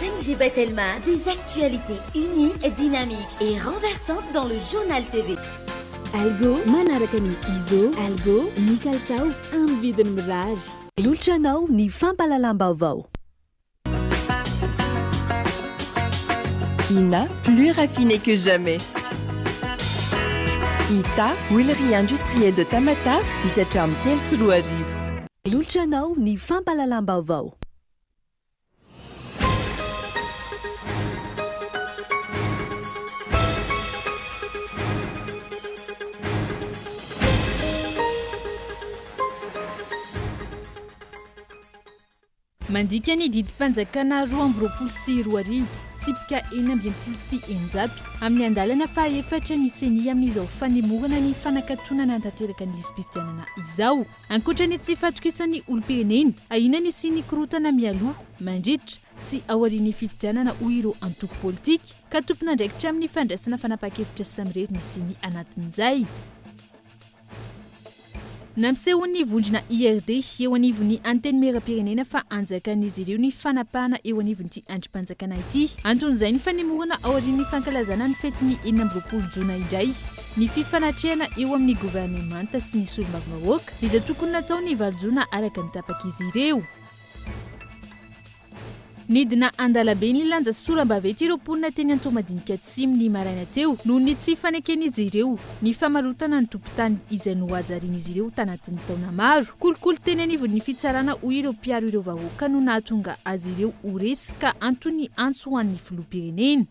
Senjiba Telma, des actualités uniques, dynamiques et renversantes dans le journal TV. Algo manarakani izo algo ny kalitao amin'ny vidiny mirary olotranao ny fampalalam-baovao. Ina, plus raffiné que jamais. Ita, huilerie industrielle de Tamata, hisatra amin'ny telo sy roa arivo. Olotranao ny fampalalam-baovao. Mandika ny didim-panjakana 2024 tsipika 2026 amin'ny andalana fahaefatra ny seni amin'izao fanemorana ny fanakatonana tanteraka ny lisam-pifidianana izao. Ankoatra ny tsy fatokisany olom-pirenena, ahina ny sy ny korotana mialoha, mandritra sy aorian'ny fifidianana ho ireo antoko politika ka tompona ndraikitra amin'ny fandraisana fanapa-kevitra samirery ny seni anatin'izay. Namsehon'ny vondrona IRD eo anivon'ny anteny mera-pirenena fa anjakan'izy ireo ny fanapahana eo anivon'ity andrim-panjakana ity. Anton'izay ny fanemorana ao aorian'ny fankalazana ny fetin'ny 20 Jona indray. Ny fifanatrehana eo amin'ny gouvernemanta sy ny solombavavahoaka izay tokony natao ny valojona araka ny tapak'izy ireo. Nidina andalabe ny lanja sorambavety ireo mponina teny Antoamadinika Atsimo ny maraina teo noho ny tsy faneken'izy ireo ny famarotana ny tompon-tany izay nohajarian'izy ireo tanatin'ny taona maro. Kolokolo teny anivon'ny fitsarana ho ireo mpiaro ireo vahoaka no nahatonga azy ireo ho resy ka antony antso ho an'ny filoham-pirenena.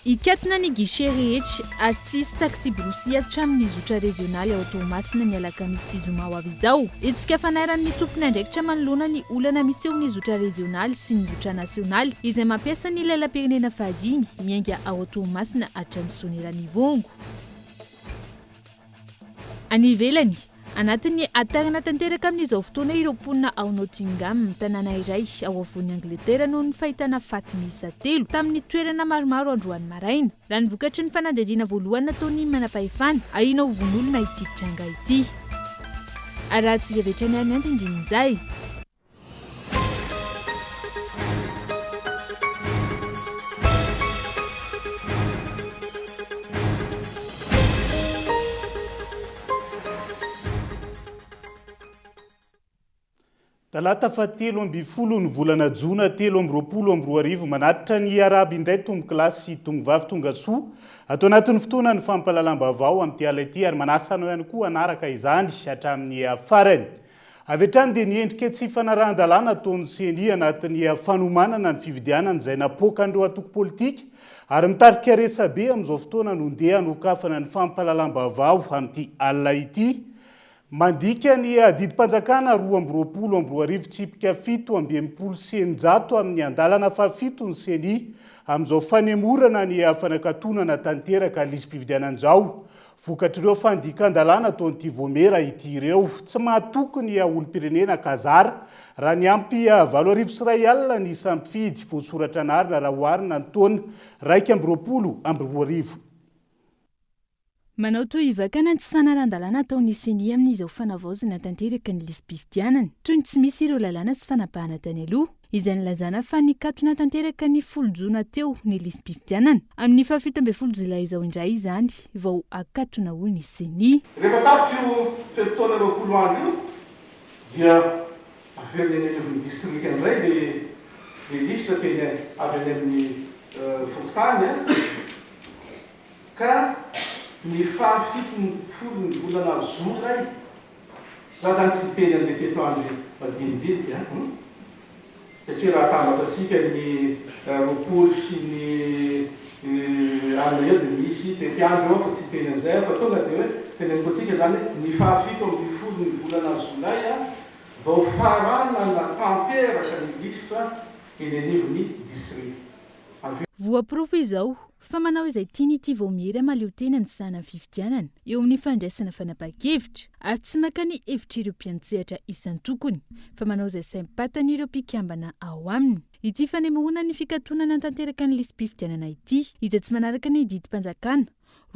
Ikatona ny guichet rehetra artiste taxi Brosia hatramin'ny zotra regionaly ao Toamasina ny alakamisy zoma ho avy izao. Etsika fanairan'ny tompony andraikitra manoloana ny olana misy eo ny zotra regionaly sy ny zotra nasionaly izay mampiasa ny lailam-pirenena fahadimy miainga ao Toamasina hatrany Sonerany Vongo. Any ivelany anatin'ny atarana tanteraka amin'izao fotoana ireo mponina ao Nottingham, tanàna iray ao afovoan'ny Angletera noho ny fahitana faty miisa 3 tamin'ny toerana maromaro androany maraina. Raha ny vokatry ny fanadihadiana voalohany nataony manam-pahefana ahina ho von'olona ity tranga ity. Araha tsy revetra ny any andindin'izay. Talata fa 13 ny volana Jona 2024 manatitra ny Araby indray tombo-kilasy sy tongovavy tonga soa atao anatin'ny fotoana ny fampalalam-baovao amin'ny ala ity ary manasa anao ihany koa anaraka izany hatramin'ny farany. Avy hatrany dia niendrika tsy fanarahan-dalàna ataon'ny seni anatin'ny fanomanana ny fividianana izay napoaka an'ireo antoko politika ary mitarika resabe amin'izao fotoana no ndeha hanokafana ny fampalalam-baovao amin'ity alina ity. Mandika ny didim-panjakana 2024 tsipika 7 senjato amin'ny andalana fa 7 ny seni amin'izao fanemorana ny fanakatonana tanteraka lisam-pifidianan'izao. Vokatr'ireo fandikan-dalàna ataon'ity voamera ity ireo tsy mahatokony olom-pirenena kazara raha ny ampy 7 sy 1 alina ny sampifidy voasoratra anarina raha oharina ny taona 2024. Manao toy ivakana tsy fanaran-dalàna ataon'ny seni amin'izao fanavaozana tanteraka ny lisam-pifidianana toy ny tsy misy ireo lalàna sy fanapahana tany aloha izay nilazana fa nikatona tanteraka ny 10 Jona teo ny lisam-pifidianana amin'ny 17 Jolay izao indray izany vao akatona ho ny seni. Rehefa tapitra io fetotoana 20 andro io dia averina eny amin'ny distrika indray le listra teny avy amin'ny fokontany ka ny fahafitony ny volana Jolay raha zany tsy teny an'ilay teto andro madinidinika satria raha tambatrasika ny 20 sy ny alina eo dia misy tety andro eo fa tsy teny an'izay fa tonga dia hoe teny amintsika zany ny fahafito amin'ny 10 ny volana Jolay vao farana natanteraka ny listra eny anivon'ny distrika. Voaporofo izao fa manao izay tiany ity voamera maleo tena ny sahana fifidianana eo amin'ny fandraisana fanapa-kevitra ary tsy maka ny hevitra ireo mpiantsehatra isan-tokony fa manao izay saim-patany ireo mpikambana ao aminy. Ity fanemoana ny fikatonana tanteraka ny lisam-pifidianana ity izay tsy manaraka ny didim-panjakana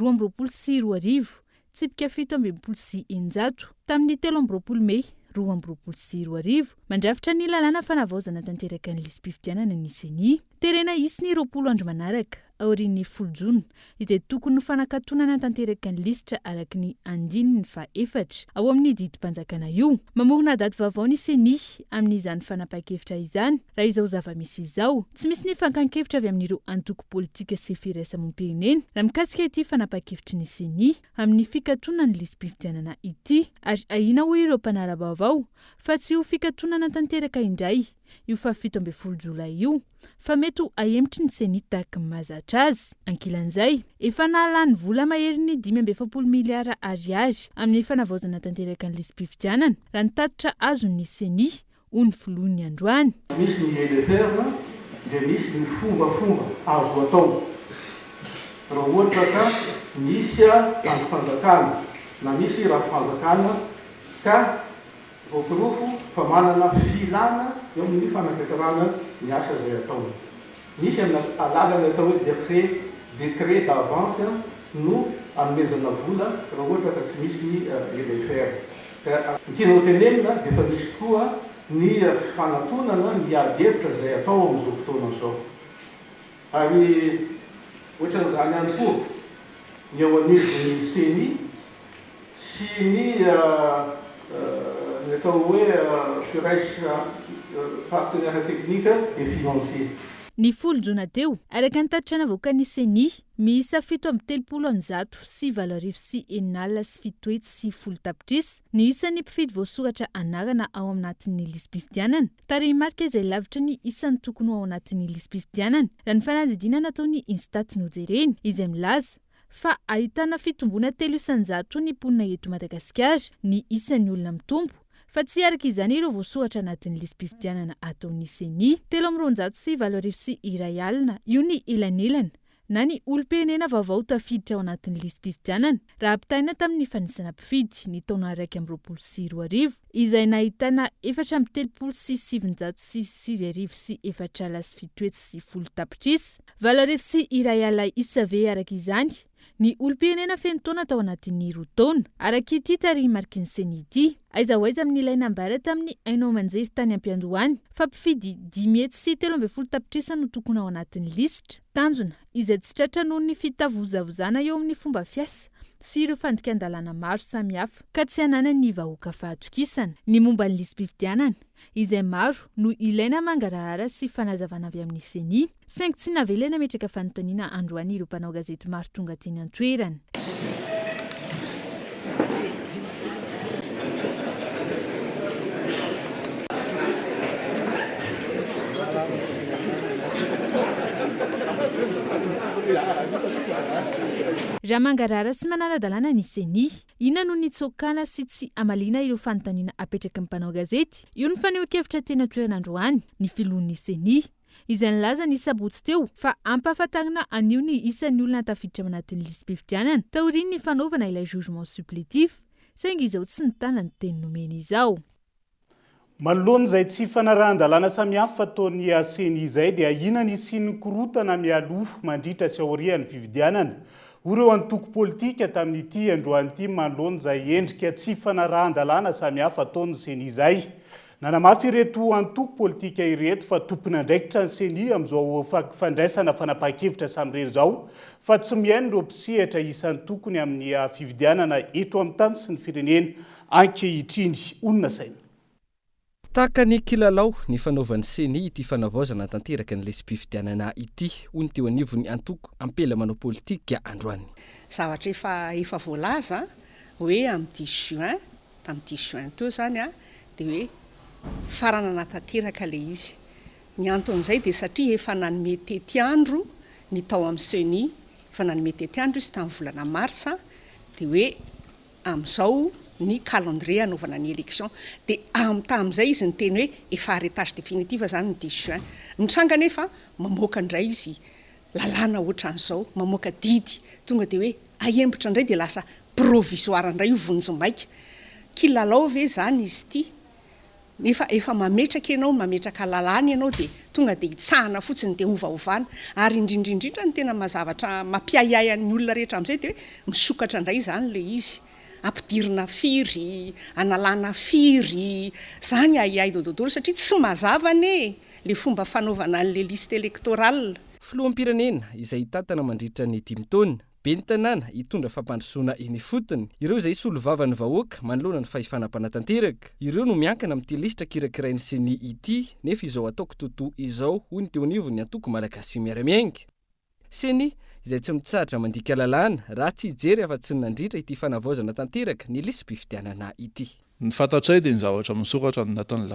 2024 tsipika 17 tamin'ny 13 Mey 2024 mandrafitra ny lalàna fanavaozana tanteraka ny lisym-pifidianana ny seni terena isiny 20 andro manaraka aorian'ny 10 jona izay tokony fanakatonana tanteraka ny lisitra araky ny andininy fa efatra ao amin'ny didim-panjakana io mamorona daty vaovao ny seni amin'izany fanapa-kevitra izany raha izao zava-misy izao tsy misy ny fankan-kevitra avy amin'ireo antoko politika sy firaisamom-pirenena raha mikasika ity fanapa-kevitry ny seni amin'ny fikatonana ny lisym-pifidianana ity ary ahina ho ireo mpanara vaovao fa tsy ho fikatonana tanteraka indray io fa 17 jolay io fa mety ho ahemtry ny seni tahaka ny mahazatra azy ankilan'izay efa nalany vola mahery ny 570 miliara ariary amin'ny fanavaozana tanteraka ny lisym-pifidianana raha nitatitra azo ny seni ho ny filohan'ny androany misy ny eleverna dia misy ny fombafomba azo atao raha ohatra ka misy androm-panjakana na misy raha-fanjakana ka voapirofo fa manana filana eo amin'ny fanaketrana ny asa zay atao misy alalana atao hoe décret d'avance no anomezana vola raha ohatra ka tsy misy ny elefer ny tiana ho tenenina dia efa misy koa ny fanatonana ny ady-hevitra zay atao amin'izao fotoana zao ary ohatran'izany ihany koa ny eo anivon'ny seni sy ny atao hoe firaisa partenaire technique et financier ny 10 jona teo araka ny tatitra navoaka ny seni miisa 730 sy 7,9 sy 7 sy 10 tapitrisa ny isan'ny mpifidy voasoratra anarana ao anatin'ny lisym-pifidianana tarehimarika izay lavitra ny isan'ny tokony ao anatin'ny lisym-pifidianana raha ny fanadidinana ataony instat nojereny izay milaza fa ahitana fitombona 300 ny mponina eto Madagasikara ny isan'ny olona mitombo fa tsy araka izany ireo voasoratra anatin'ny lisym-pifidianana ataon'ny seni 300 sy 1,1 io ny elanelana na ny olom-pirenena vaovao tafiditra ao anatin'ny lisym-pifidianana raha ampitaina tamin'ny fanisana mpifidy ny taona 2024 izay nahitana 430 sy 700 sy 7,4 sy 7 sy 10 tapitrisa 2,1 isave araka izany ny olom-pirenena feno taona tao anatin'ny 2 taona araka ity tarehimarika ny seni ity aiza ho aiza amin'ny ilay nambara tamin'ny ainao manjery tany ampiandohany fa mpifidy 10 sy 13 tapitrisa no tokony ao anatin'ny lisitra tanjona izay tsy tratra noho ny fitavozavozana eo amin'ny fomba fiasa sy ireo fandikan-dalàna maro samihafa ka tsy hananany ny vahoaka fahatokisana ny momba ny lisym-pifidianana izay maro no ilaina mangarahara sy fanazavana avy amin'ny seni saingy tsy navela nametraka fanontaniana androany ireo mpanao gazety maro tonga teny an-toerana raha mangarara sy manara-dalàna ny seni ina no nitsokana sy tsy amalina ireo fanontaniana apetraka ny mpanao gazety io ny faneho-kevitra tena toerana androany ny filohan'ny seni izay nilaza ny sabotsy teo fa ampahafantarina anio ny isan'ny olona tafiditra anatin'ny lisym-pifidianana taoriny ny fanaovana ilay jugement supplétif saingy izao tsy nitana ny teny nomena izao manoloana izay tsy fanarahan-dalàna samihafa fataon'ny seni izay dia ina ny siny korotana mialoha mandritra sy aorian'ny fifidianana oreo antoko politika tamin'ity androanyity manoloana izay endrika tsy fanarahan-dalàna samihafa fataon'ny seni izay nanamafy ireto antoko politika ireto fa tompona andraikitra ny seni amin'izao fandraisana fanapa-kevitra samirery izao fa tsy miaino ireo mpisehatra isan'ny tokony amin'ny fifidianana eto amin'ny tany sy ny firenena ankehitriny onona saina tahaka ny kilalao ny fanaovan'ny seni ity fanavaozana tanteraka ny lisym-pifidianana ity hoy ny teo anivony antoko ampela manao politika androany zavatra efa voalaza hoe amin'ny 10 juin tamin'ny 10 juin teo zany dia hoe farana natanteraka le izy ny anton'izay dia satria efa nanome tety-andro ny tao amin'ny seni efa nanome tety-andro izy tamin'ny volana marsa dia hoe amin'izao ny calendrier anaovana ny élection dia tamin'izay izy ny teny hoe efa arretage définitive zany ny 10 juin nitranga nefa mamoaka indray izy lalàna ohatran'izao mamoaka didy tonga dia hoe ahembotra indray dia lasa provisoire indray io vonjom-baika kilalao ve zany izy ity nefa efa mametraka ianao mametraka lalàna ianao dia tonga dia hitsahana fotsiny dia ovaovana ary indrindrindrindra ny tena mazavatra mampiahiahy ny olona rehetra amin'izay dia hoe misokatra indray zany le izy ampidirina firy, analana firy, zany aiay dododolo satria tsy mazavane le fomba fanaovana an'le liste électorale. Filoham-pirenena izay tantana mandritra ny 5 taona, be ny tanàna hitondra fampandrosoana eny fotony. Ireo izay solovavany vahoaka manoloana ny fahifanam-panatanteraka. Ireo no miankina amin'ity lisitra kirakirainy sy ny ity, nefa izao ataoko totoa izao hoy ny teo anivo ny antoko malagasy miara-miainga. Seny izay tsy mitsahatra mandika lalàna raha tsy hijery afa-tsy nandritra ity fanavaozana tanteraka ny lisam-pifidianana ity. Ny fantatray dia ny zavatra misoratra anatin'ny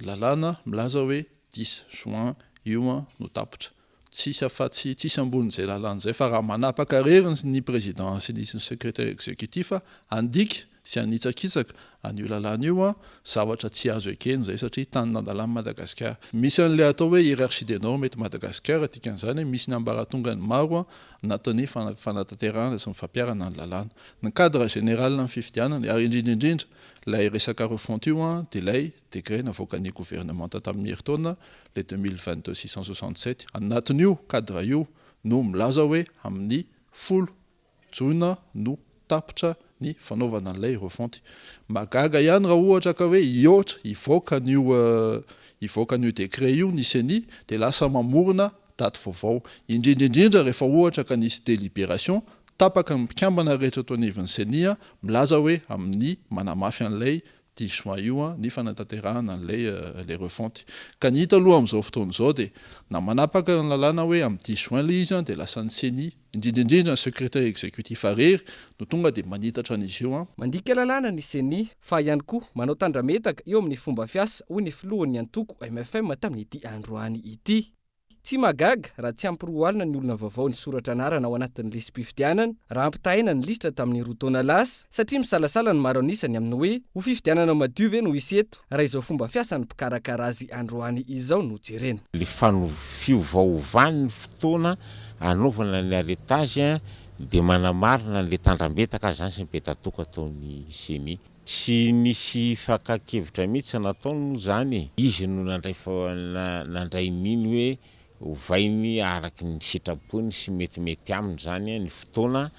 lalàna milaza hoe 10 juin io no tapitra. Tsisy afa-tsy tsisy ambonin'izay lalàna izay fa raha manapaka reriny ny président sy ny secrétaire exécutif andika sy anitsakitsaka an'io lalàna io zavatra tsy azo ekeny zay satria tany nandalany Madagasikara. Misy an'le atao hoe hiérarchie des normes eto Madagasikara dikan'izany misy ny ambaratongany maro anatin'ny fanatanterahana sy ny fampiarana ny lalàna. Ny cadre général ny fifidianana ary indrindra lay resaka refonty io dia lay décret navoakan'ny gouvernement tamin'ny herintaona le 2022-667 anatin'io cadre io no milaza hoe amin'ny 10 Juin no tapitra ny fanaovana an'ilay refonty. Magaga ihany raha ohatra ka hoe iotra ivoaka n'io décret io ny CENI dia lasa mamorona daty vaovao. Indrindra rehefa ohatra ka nisy délibération tapaka ny mpikambana rehetra eto anivon'ny CENI milaza hoe amin'ny manamafy an'ilay 10 juin io ny fanatanterahana an'ilay refonty. Ka ny hita aloha amin'izao fotoana izao dia na manapaka ny lalàna hoe amin'ny 10 juin ilay izy dia lasa ny CENI indrindra ny secrétaire exécutif arery no tonga dia manitatra an'izy io. Mandika lalàna ny CENI fa ihany koa manao tandrametaka eo amin'ny fomba fiasa hoy ny filohan'ny antoko MFM tamin'ity androany ity. Tsy magaga raha tsy ampiroalina ny olona vaovao ny soratra anarana ao anatin'ny lisam-pifidianana raha ampitahina ny lisitra tamin'ny roa taona lasa satria misalasala ny maro anisany amin'ny hoe ho fifidianana madio ve no hisy eto raha izao fomba fiasa ny mpikarakara azy androany izao no jerena. Le fiovaovany ny fotoana anaovana ny arretage dia manamarina le tandrametaka zany sy mipetatoka ataon'ny CENI. Tsy nisy fakakevitra mihitsy nataony moa zany izy no nandray niny hoe ovainy araky ny sitrapony sy metimety aminy zany ny fotoana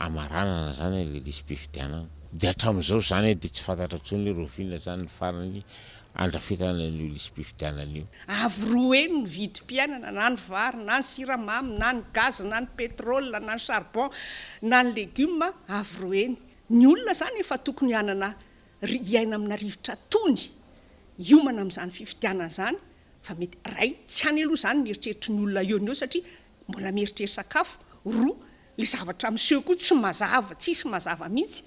amaranana zany le lisam-pifidianana. Dia hatramin'izao zany dia tsy fantatra intsony le roviana zany ny farany andrafetana ny lisam-pifidianana io. Avy roa eny ny vidim-piainana na ny vary na ny siramamy na ny gaz na ny pétrole na ny charbon na ny légume avy roa eny. Ny olona zany efa tokony hanana iaina amina rivotra tony hiomana amin'izany fifidianana zany fa mety ray tsy hany aloha zany ny eritreritry ny olona eo satria mbola mieritreritra sakafo. Roa le zavatra miseho koa tsisy mazava mihitsy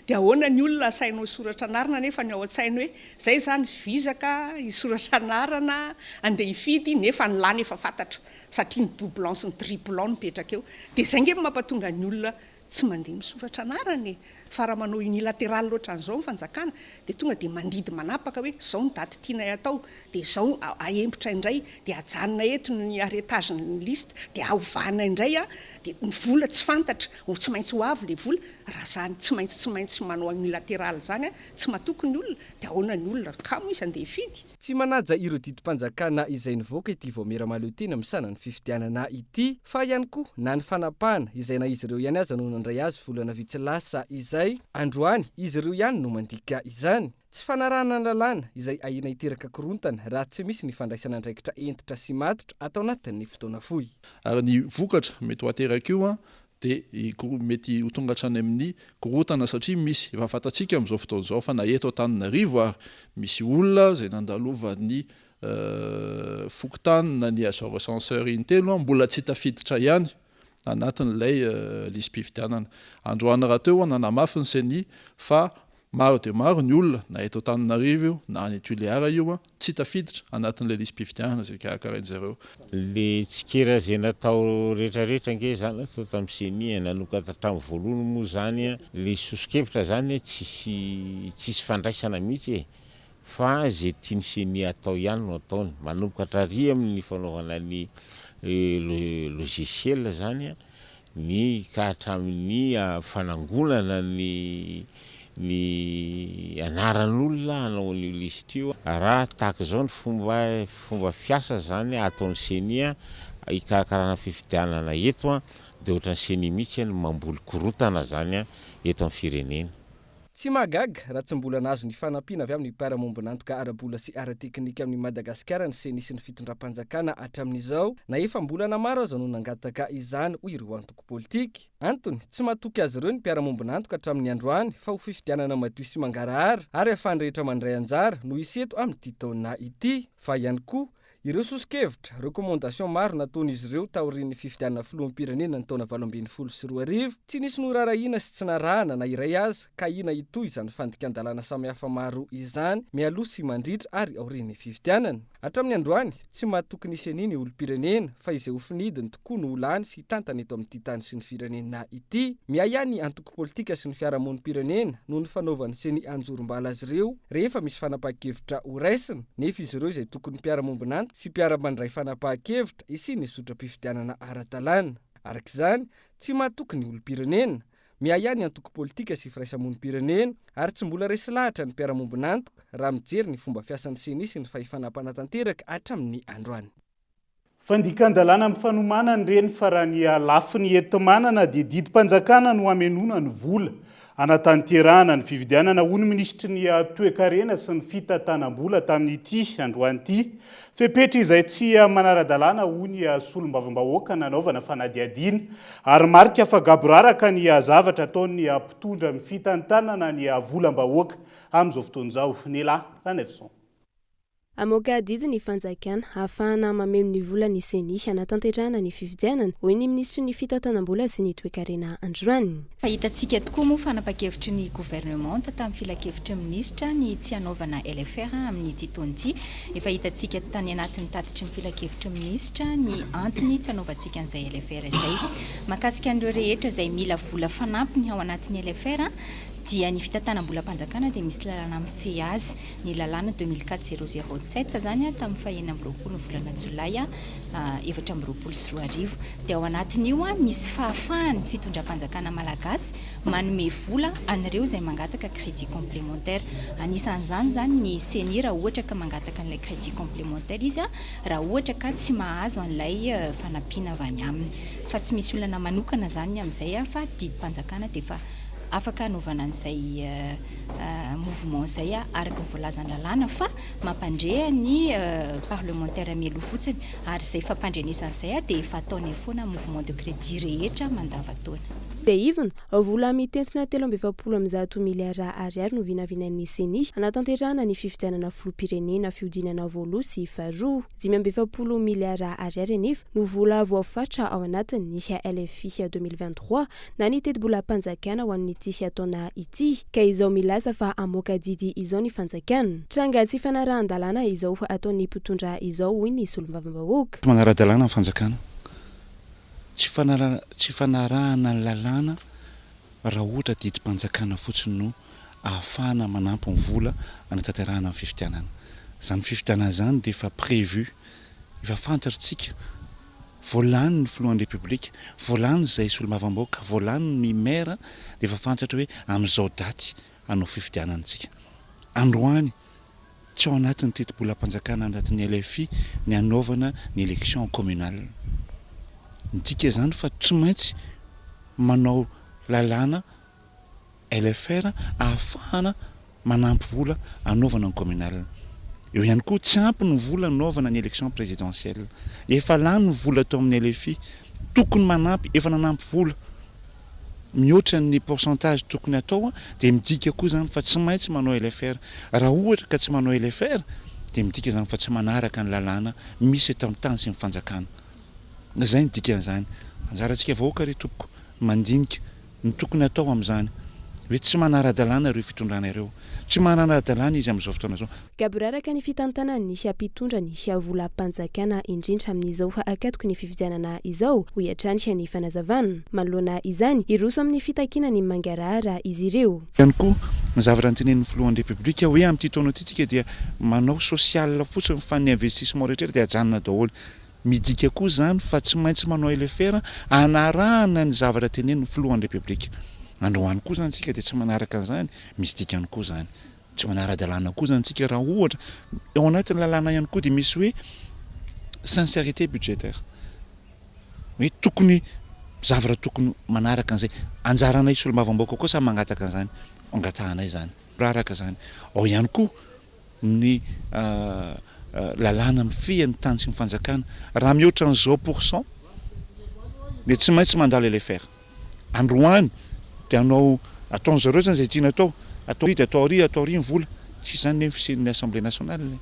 dia ahoana ny olona asainao soratra anarana nefa ny ao an-tsainy hoe zay zany vizaka isoratra anarana andeha hifidy nefa ny lany efa fantatra satria ny doublant sy ny triplant mipetraka eo. Dia zay nge mampatonga ny olona tsy mandeha misoratra anarany fa raha manao unilatéral loatra an'izao ny fanjakana dia tonga dia mandidy manapaka hoe zao ny daty tianay atao dia zao aempotra indray dia ajanona eto ny arretage ny liste dia aovana indray dia ny vola tsy fantatra ho tsy maintsy ho avy le vola raha zany tsy maintsy manao unilatéral zany tsy mahatoky ny olona dia ahoana ny olona kamo izy andeha hifidy. Tsy manaja ireo didim-panjakana izay nivoaka ity vao miramalo ity na misana ny fifidianana ity fa ihany koa na ny fanapahana izay na izy ireo ihany aza no nandray azy volana vitsy lasa izay androany izy ireo ihany no mandika izany. Tsy fanarahana ny lalàna izay ahina hiteraka korontana raha tsy misy ny fandraisana andraikitra entitra sy matotra atao anatin'ny fotoana fohy. Ary ny vokatra mety ho ateraka io dia mety ho tonga hatrany amin'ny korontana satria misy efa fantatsika amin'izao fotoana izao fa na eto Antananarivo ary misy olona izay nandalova ny fokotany na ny agent recenseur intelo mbola tsy tafiditra ihany anatin'ilay lisam-pifidianana. Androany raha teo nanamafy ny CENI fa maro dia maro ny olona na eto Antananarivo na any Tuléar io tsy tafiditra anatin'ilay lisam-pifidianana izay karakarain'izareo. Le tsikera izay natao rehetrarehetra nge zany atao tamin'ny CENI nanokatra hatramin'ny voalohany moa zany le sosikevitra zany tsisy fandraisana mihitsy fa zay tiany CENI atao ihany no ataony manomboka ry amin'ny fanaovana ny logiciel zany ny ka hatramin'ny fanangonana ny ny anaran'olona hanao an'io lista io raha tahaka zao ny fomba fiasa zany ataon'ny senia hikarakarana fifidianana eto dia ohatran'ny senia mihitsy no mamboly korotana zany eto amin'ny firenena. Tsy mahagaga raha tsy mbola nazo ny fanampiana avy amin'ny mpiara-mombonantoka ara-bola sy ara-teknika amin'ny Madagasikara ny senia sy ny fitondram-panjakana hatramin'izao na efa mbolana maro azo no nangataka izany hoy ireo antoko politika. Antony tsy matoky azy ireo ny mpiara-mombonantoka hatramin'ny androany fa ho fifidianana madio sy mangarahara ary ahafahany rehetra mandray anjara no hisy eto amin'ity taona ity. Fa ihany koa ireo sosikevitra rekomandasion maro nataon'izy ireo taorian'ny fifidianana filoham-pirenena ny taona 2014 tsy nisy norarahina sy tsy narahana na iray aza ka ina itoy izany fandikan-dalàna samihafa maro izany mialoha sy mandritra ary aorian'ny fifidianana. Hatramin'ny androany tsy mahatoky nisy aniny olom-pirenena fa izay hofinidiny tokoa no olany sy hitantana eto amin'ity tany sy ny firenena ity. Miahany antoko politika sy ny fiarahamonim-pirenena no ny fanaovan'ny seny anjorom-bala azy ireo rehefa misy fanapahan-kevitra ho raisina nefa izy ireo izay tokony mpiara-mombonantoka sy mpiara-mandray fanapahan-kevitra isiny sotra-pifidianana ara-dalàna. Arak'izany tsy mahatoky ny olom-pirenena miahany antoko politika sy firaisamonim-pirenena ary tsy mbola resy lahatra ny mpiara-mombonantoka raha mijery ny fomba fiasan'ny senia sy ny fahefanam-panatanteraka hatramin'ny androany. Fandikan-dalàna amin'ny fanomanany reny fa raha ny lafiny enti-manana dia didim-panjakana no amenona ny vola anatanterahana ny fifidianana hoy ny ministry ny toe-karena sy ny fitantanam-bola tamin'ity androany ity. Fepetra izay tsy manara-dalàna hoy ny solom-bavambahoaka nanaovana fanadihadiana ary marika fa gaboraraka ny zavatra ataon'ny mpitondra ny fitantanana ny volam-bahoaka amin'izao fotoan'izao. Nelahy Ranefson. Amoaka didy ny fanjakana ahafahana mameno ny vola ny senia anatanterahana ny fifidianana hoy ny ministry ny fitantanam-bola sy ny toe-karena androany. Fahitantsika tokoa moa fanapa-kevitry ny gouvernement tamin'ny filakevitry ministra ny tsy hanaovana LFR amin'ity taona ity. Efa hitantsika tany anatin'ny tatitry ny filakevitry ministra ny antony tsy hanaovantsika an'izay LFR izay. Mahakasika an'ireo rehetra izay mila vola fanampiny ao anatin'ny LFR dia ny fitantanam-bolam-panjakana dia misy lalàna mifehy azy ny lalàna 2004-007 zany tamin'ny fahaenina amby roapolo ny volana jolay 2024 dia ao anatin'io misy fahafahany fitondram-panjakana malagasy manome vola an'ireo izay mangataka crédit complémentaire. Anisan'izany zany ny senia raha ohatra ka mangataka an'ilay crédit complémentaire izy raha ohatra ka tsy mahazo an'ilay fanampiana avy any aminy fa tsy misy olana manokana zany amin'izay fa didim-panjakana dia fa afaka anaovana an'izay mouvement izay araka ny voalazany lalàna fa mampandrea ny parlementaire mialoha fotsiny ary izay fampandrenesan'izay dia efa ataony foana mouvement de crédit rehetra mandavataona. Dia ivona vola mitentina 320 miliara ariary no vinavinan'ny senia anatanterahana ny fifidianana filoham-pirenena fiodinana voaloha sy faharoa 520 miliara ariary anefa no vola voafatra ao anatiny LFI 2023 na ny teti-bolam-panjakana ho an'ity taona ity ka izao milaza fa amoaka didy izao ny fanjakana. Tranga tsy fanarahan-dalàna izao ataon'ny mpitondra izao hoy ny solom-bavambahoaka. Manara-dalàna ny fanjakana. Tsy fanarahana ny lalàna raha ohatra didim-panjakana fotsiny no ahafahana manampy ny vola anatanterahana ny fifidianana. Zany fifidianana zany dia efa prévu, efa fantatritsika. Voalany ny filohan'ny république, voalany izay solom-bavambahoaka, voalany ny maire dia efa fantatra hoe amin'izao daty hanao fifidianantsika. Androany tsy ao anatin'ny teti-bolam-panjakana anatin'ny LFI ny hanaovana ny élection communale. Midika zany fa tsy maintsy manao lalàna LFR ahafahana manampy vola anaovana ny communale. Eo ihany koa tsy ampy ny vola anaovana ny élection présidentielle. Efa lany ny vola tao amin'ny LFI tokony manampy efa nanampy vola mihoatra ny pourcentage tokony atao dia midika koa zany fa tsy maintsy manao LFR. Raha ohatra ka tsy manao LFR dia midika zany fa tsy manaraka ny lalàna misy eto amin'ny tany sy ny fanjakana. Zay ny dikan'izany. Anjarantsika vahoaka ry tompoko mandinika ny tokony atao amin'izany hoe tsy manara-dalàna ireo fitondrana ireo, tsy manara-dalàna izy amin'izao fotoana izao. Gaboraraka ny fitantanana nisy mpitondra nisy volam-panjakana indrindra amin'izao akatoko ny fifidianana izao ho iatrany ny fanazavana. Manoloana izany iroso amin'ny fitakina ny mangarahara izy ireo. Ihany koa ny zavatra notenen'ny filohan'ny république hoe amin'ity taona ity tsika dia manao social fotsiny fa ny investissement rehetra dia ajanona daholo. Midika koa zany fa tsy maintsy manao LFR anarahana ny zavatra tenen'ny filohan'ny république. androany koa zany tsika dia tsy manaraka an'izany misy dikany koa zany tsy manara-dalàna koa zany tsika raha ohatra eo anatin'ny lalàna ihany koa dia misy hoe sincérité budgétaire hoe tokony zavatra tokony manaraka an'izay anjaranay solombavamboaka koa sa mangataka an'izany angatahanay zany raraka zany ao ihany koa ny lalàna mifehany tany sy ny fanjakana raha mihoatra ny 0% dia tsy maintsy mandalo le faire androany dia anao ataony zareo zany zay tiana atao atao ry ny vola tsy zany ny fisen'ny assemblée nationale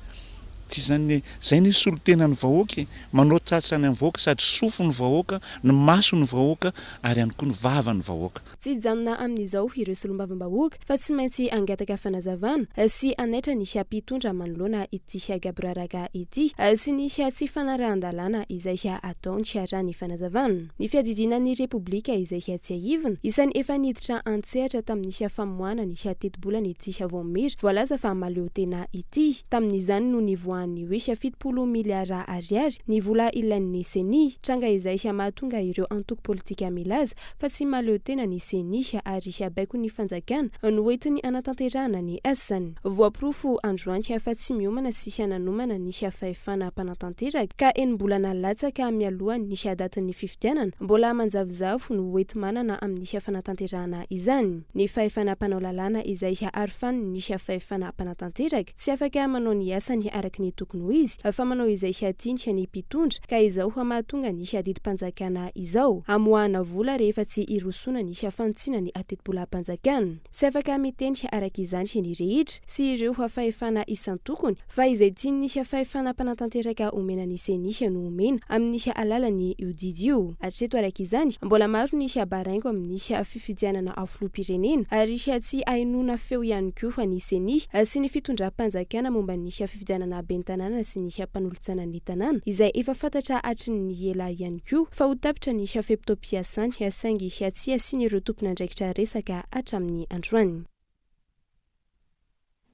tsy zany zay ny solotena ny vahoaka manao tratsany amin'ny vahoaka sady sofo ny vahoaka ny maso ny vahoaka ary ihany koa ny vava ny vahoaka tsy janona amin'izao ireo solombavambahoaka fa tsy maintsy angataka fanazavana sy anaitra nisy ampitondra manoloana ity siagabraraka ity sy nisy tsy fanarahan-dalàna izay ataony siarany fanazavana ny fiadidinan'ny repoblika izay tsy ahivana isan'ny efa niditra antsehatra tamin'ny famoahana ny tetbolana ity vomira voalaza fa maleo tena ity tamin'izany no nivoan'ny hoe 70 miliara ariary ny vola ilain'ny seni tranga izay mahatonga ireo antoko politika milaza fa tsy maleo tena ny senisha ary baiko ny fanjakana no hoentiny anatanterahana ny asany voaprofo androany fa tsy miomana sy siananomana ny fahefana mpanatanteraka ka enimbolana latsaka mialohany ny datin'ny fifidianana mbola manjavozavo no hoenti manana amin'ny fanatanterahana izany ny fahefana mpanao lalàna izay arifany ny fahefana mpanatanteraka tsy afaka manao ny asany araka ny tokony ho izy fa manao izay tiany ny mpitondra ka izao mahatonga ny didim-panjakana izao amoahana vola rehefa tsy irosona ny fantsiana ny atetbolam-panjakana tsy afaka miteny araka izany ny rehetra sy ireo fahefana isan-tokony fa izay tiany ny fahefana mpanatanteraka omena ny senisha no omena amin'ny alalany iodidio atreto araka izany mbola maro ny baraingo amin'ny fifidianana filoham-pirenena ary tsy ainona feo ihany koa ny seni sy ny fitondram-panjakana momba ny fifidianana ben'ny tanàna sy ny mpanolotsana ny tanàna izay efa fantatra hatry ny ela ihany koa fa ho tapitra ny feptom-piasany saingy tsy asiany ireo tompona andraikitra resaka hatramin'ny androany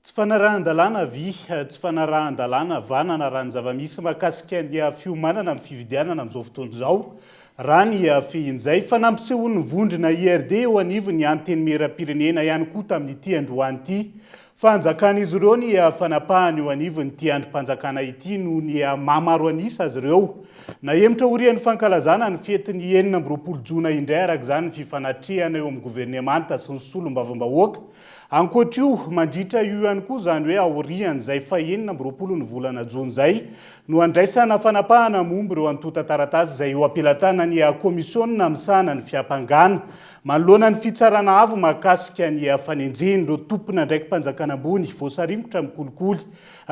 tsy fanarahan-dalàna tsy fanarahan-dalàna vanana raha ny zava-misy mahakasika ny fiomanana amin'ny fividianana amin'izao fotoana izao raha ny fehin'izay fa nampisehoan'ny vondrona IRD eo anivony anteny meram-pirenena ihany koa tamin'ity androany ity fanjakan'izy ireo ny fanapahany eo anivony ty androm-panjakana ity no ny mamaro anisa azy ireo na emotra orian'ny fankalazana ny fetiny 9 jona indray araka izany ny fifanatrehana eo amin'ny governemanta sy ny solombavambahoaka ankoatra io mandritra io ihany koa zany hoe aorian'izay fa 9 ny volana jona zay no andraisana fanapahana momba ireo antota taratasy izay eo ampelatana ny komisiona misahana ny fiampangana manoloana ny fitsarana avo mahakasika ny fanenjeny ireo tompona ndraiky mpanjakana ambony voasaringotra amin'ny kolikoly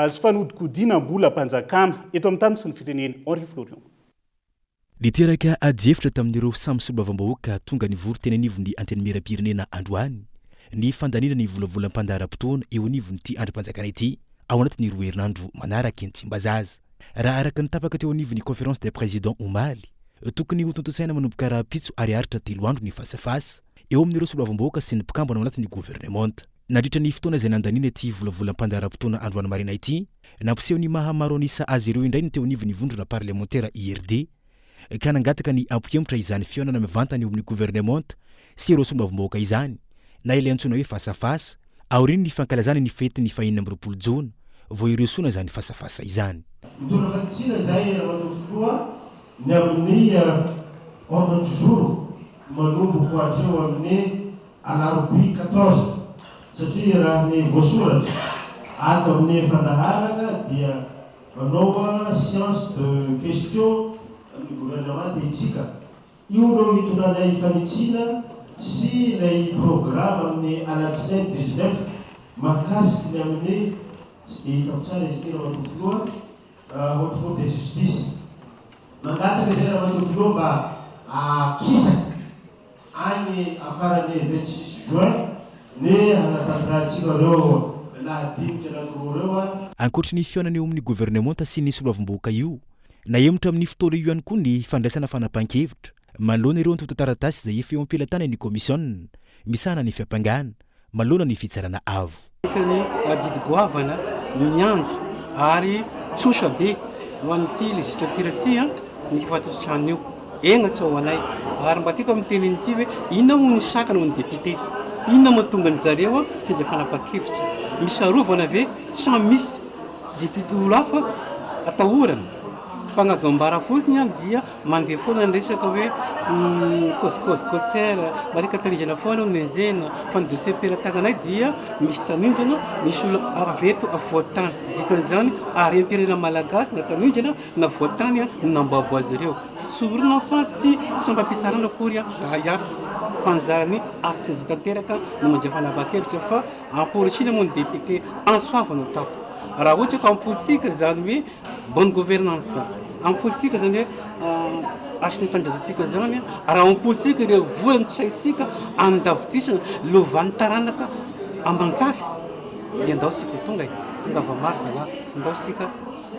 sy fanodikodiana mbola mpanjakana eto amin'ny tany sy ny fireneny Henri Florian literaka adjefitra tamin'ireo samy solombavambahoaka tonga ny vory teny anivon'ny anteny meram-pirenena androany ny fandanina ny volavolam-pandaharam-potoana eo anivony ty androm-panjakana ity ao anatin'ny 2 herinandro manaraka eny Tsimbazaza raha araka ny tapaka teo anivony conférence des présidents omaly tokony ho tontosaina manomboka raha pitso ary aritra 3 andro ny fasafasa eo amin'ireo solombavambahoaka sy ny mpikambana ao anatin'ny gouvernemanta nandritra ny fotoana izay nandanina ity volavolam-pandaharam-potoana androany marina ity nampiseho ny mahamaro anisa azy ireo indray ny teo anivony vondrona parlementaire IRD ka nangataka ny ampokemotra izany fionana mivantany eo amin'ny gouvernemanta sy ireo solombavambahoaka izany na ilay antsona hoe fasafasa aoriny ny fankalazana ny fety ny 9 jona vao iresona zany fasafasa izany mitondra fatisina zay rahatofoloa ny amin'ny ordre du jour manomboka hatreo amin'ny alarobia 14 satria raha ny voasoratra ato amin'ny fandaharana dia manaova science de question amin'ny gouvernement de itsika io no hitondranay fanitsina sy lay programme amin'ny alatsinainy 19 mahakasiky ny amin'ny tsy dia hitako tsara izy tena matofoloa haute cour de justice mangataka izay raha matofoloa mba akisaka any afarany 26 juin ny anatanterantsika reo lahadimika anankiroa reo ankoatra ny fionana eo amin'ny gouvernemanta sy ny soloavambahoaka io na emotra amin'ny fotoana io ihany koa ny fandraisana fanapahan-kevitra malona ireo antota taratasy izay efa eo ampelatana ny komisiona misahana ny fiampangana malona ny fitsarana avo isany didigoavana mianjo ary tsosa be ho an'ity legislature ty ny fatototrano io egna tsy ao anay ary mba tiako amin'ny teniny ity hoe inona moa ny sakana ho ny député inona moa tonga ny zareo a sendra fanapa-kevitra misy arovana ave samy misy député olo hafa atahorana fagnazoambara fotsiny a dia mandeha foana ny resaka hoe coscos côtière marika tanindrina foana nezena fa ny dossier pera-tagnanay dia misy tanindrina misy olo araveto avoatany dikan'izany ary impirena malagasy na tanindrina na voatany a nambabo azy ireo sorona fa sy sombampisarana akory a za iato fanjarany asy tanteraka no mandray fanapa-kevitra fa amporosina moa ny député ansoavana ho tako raha ohatra ka amposika zany hoe bonne gouvernance amposika zany hoe asiny tandrazasika zany raha amposika ireo volany tosaisika andavitisana lovan'ny taranaka ambanjavy le andao sika tonga tonga va maro zalahy andao sika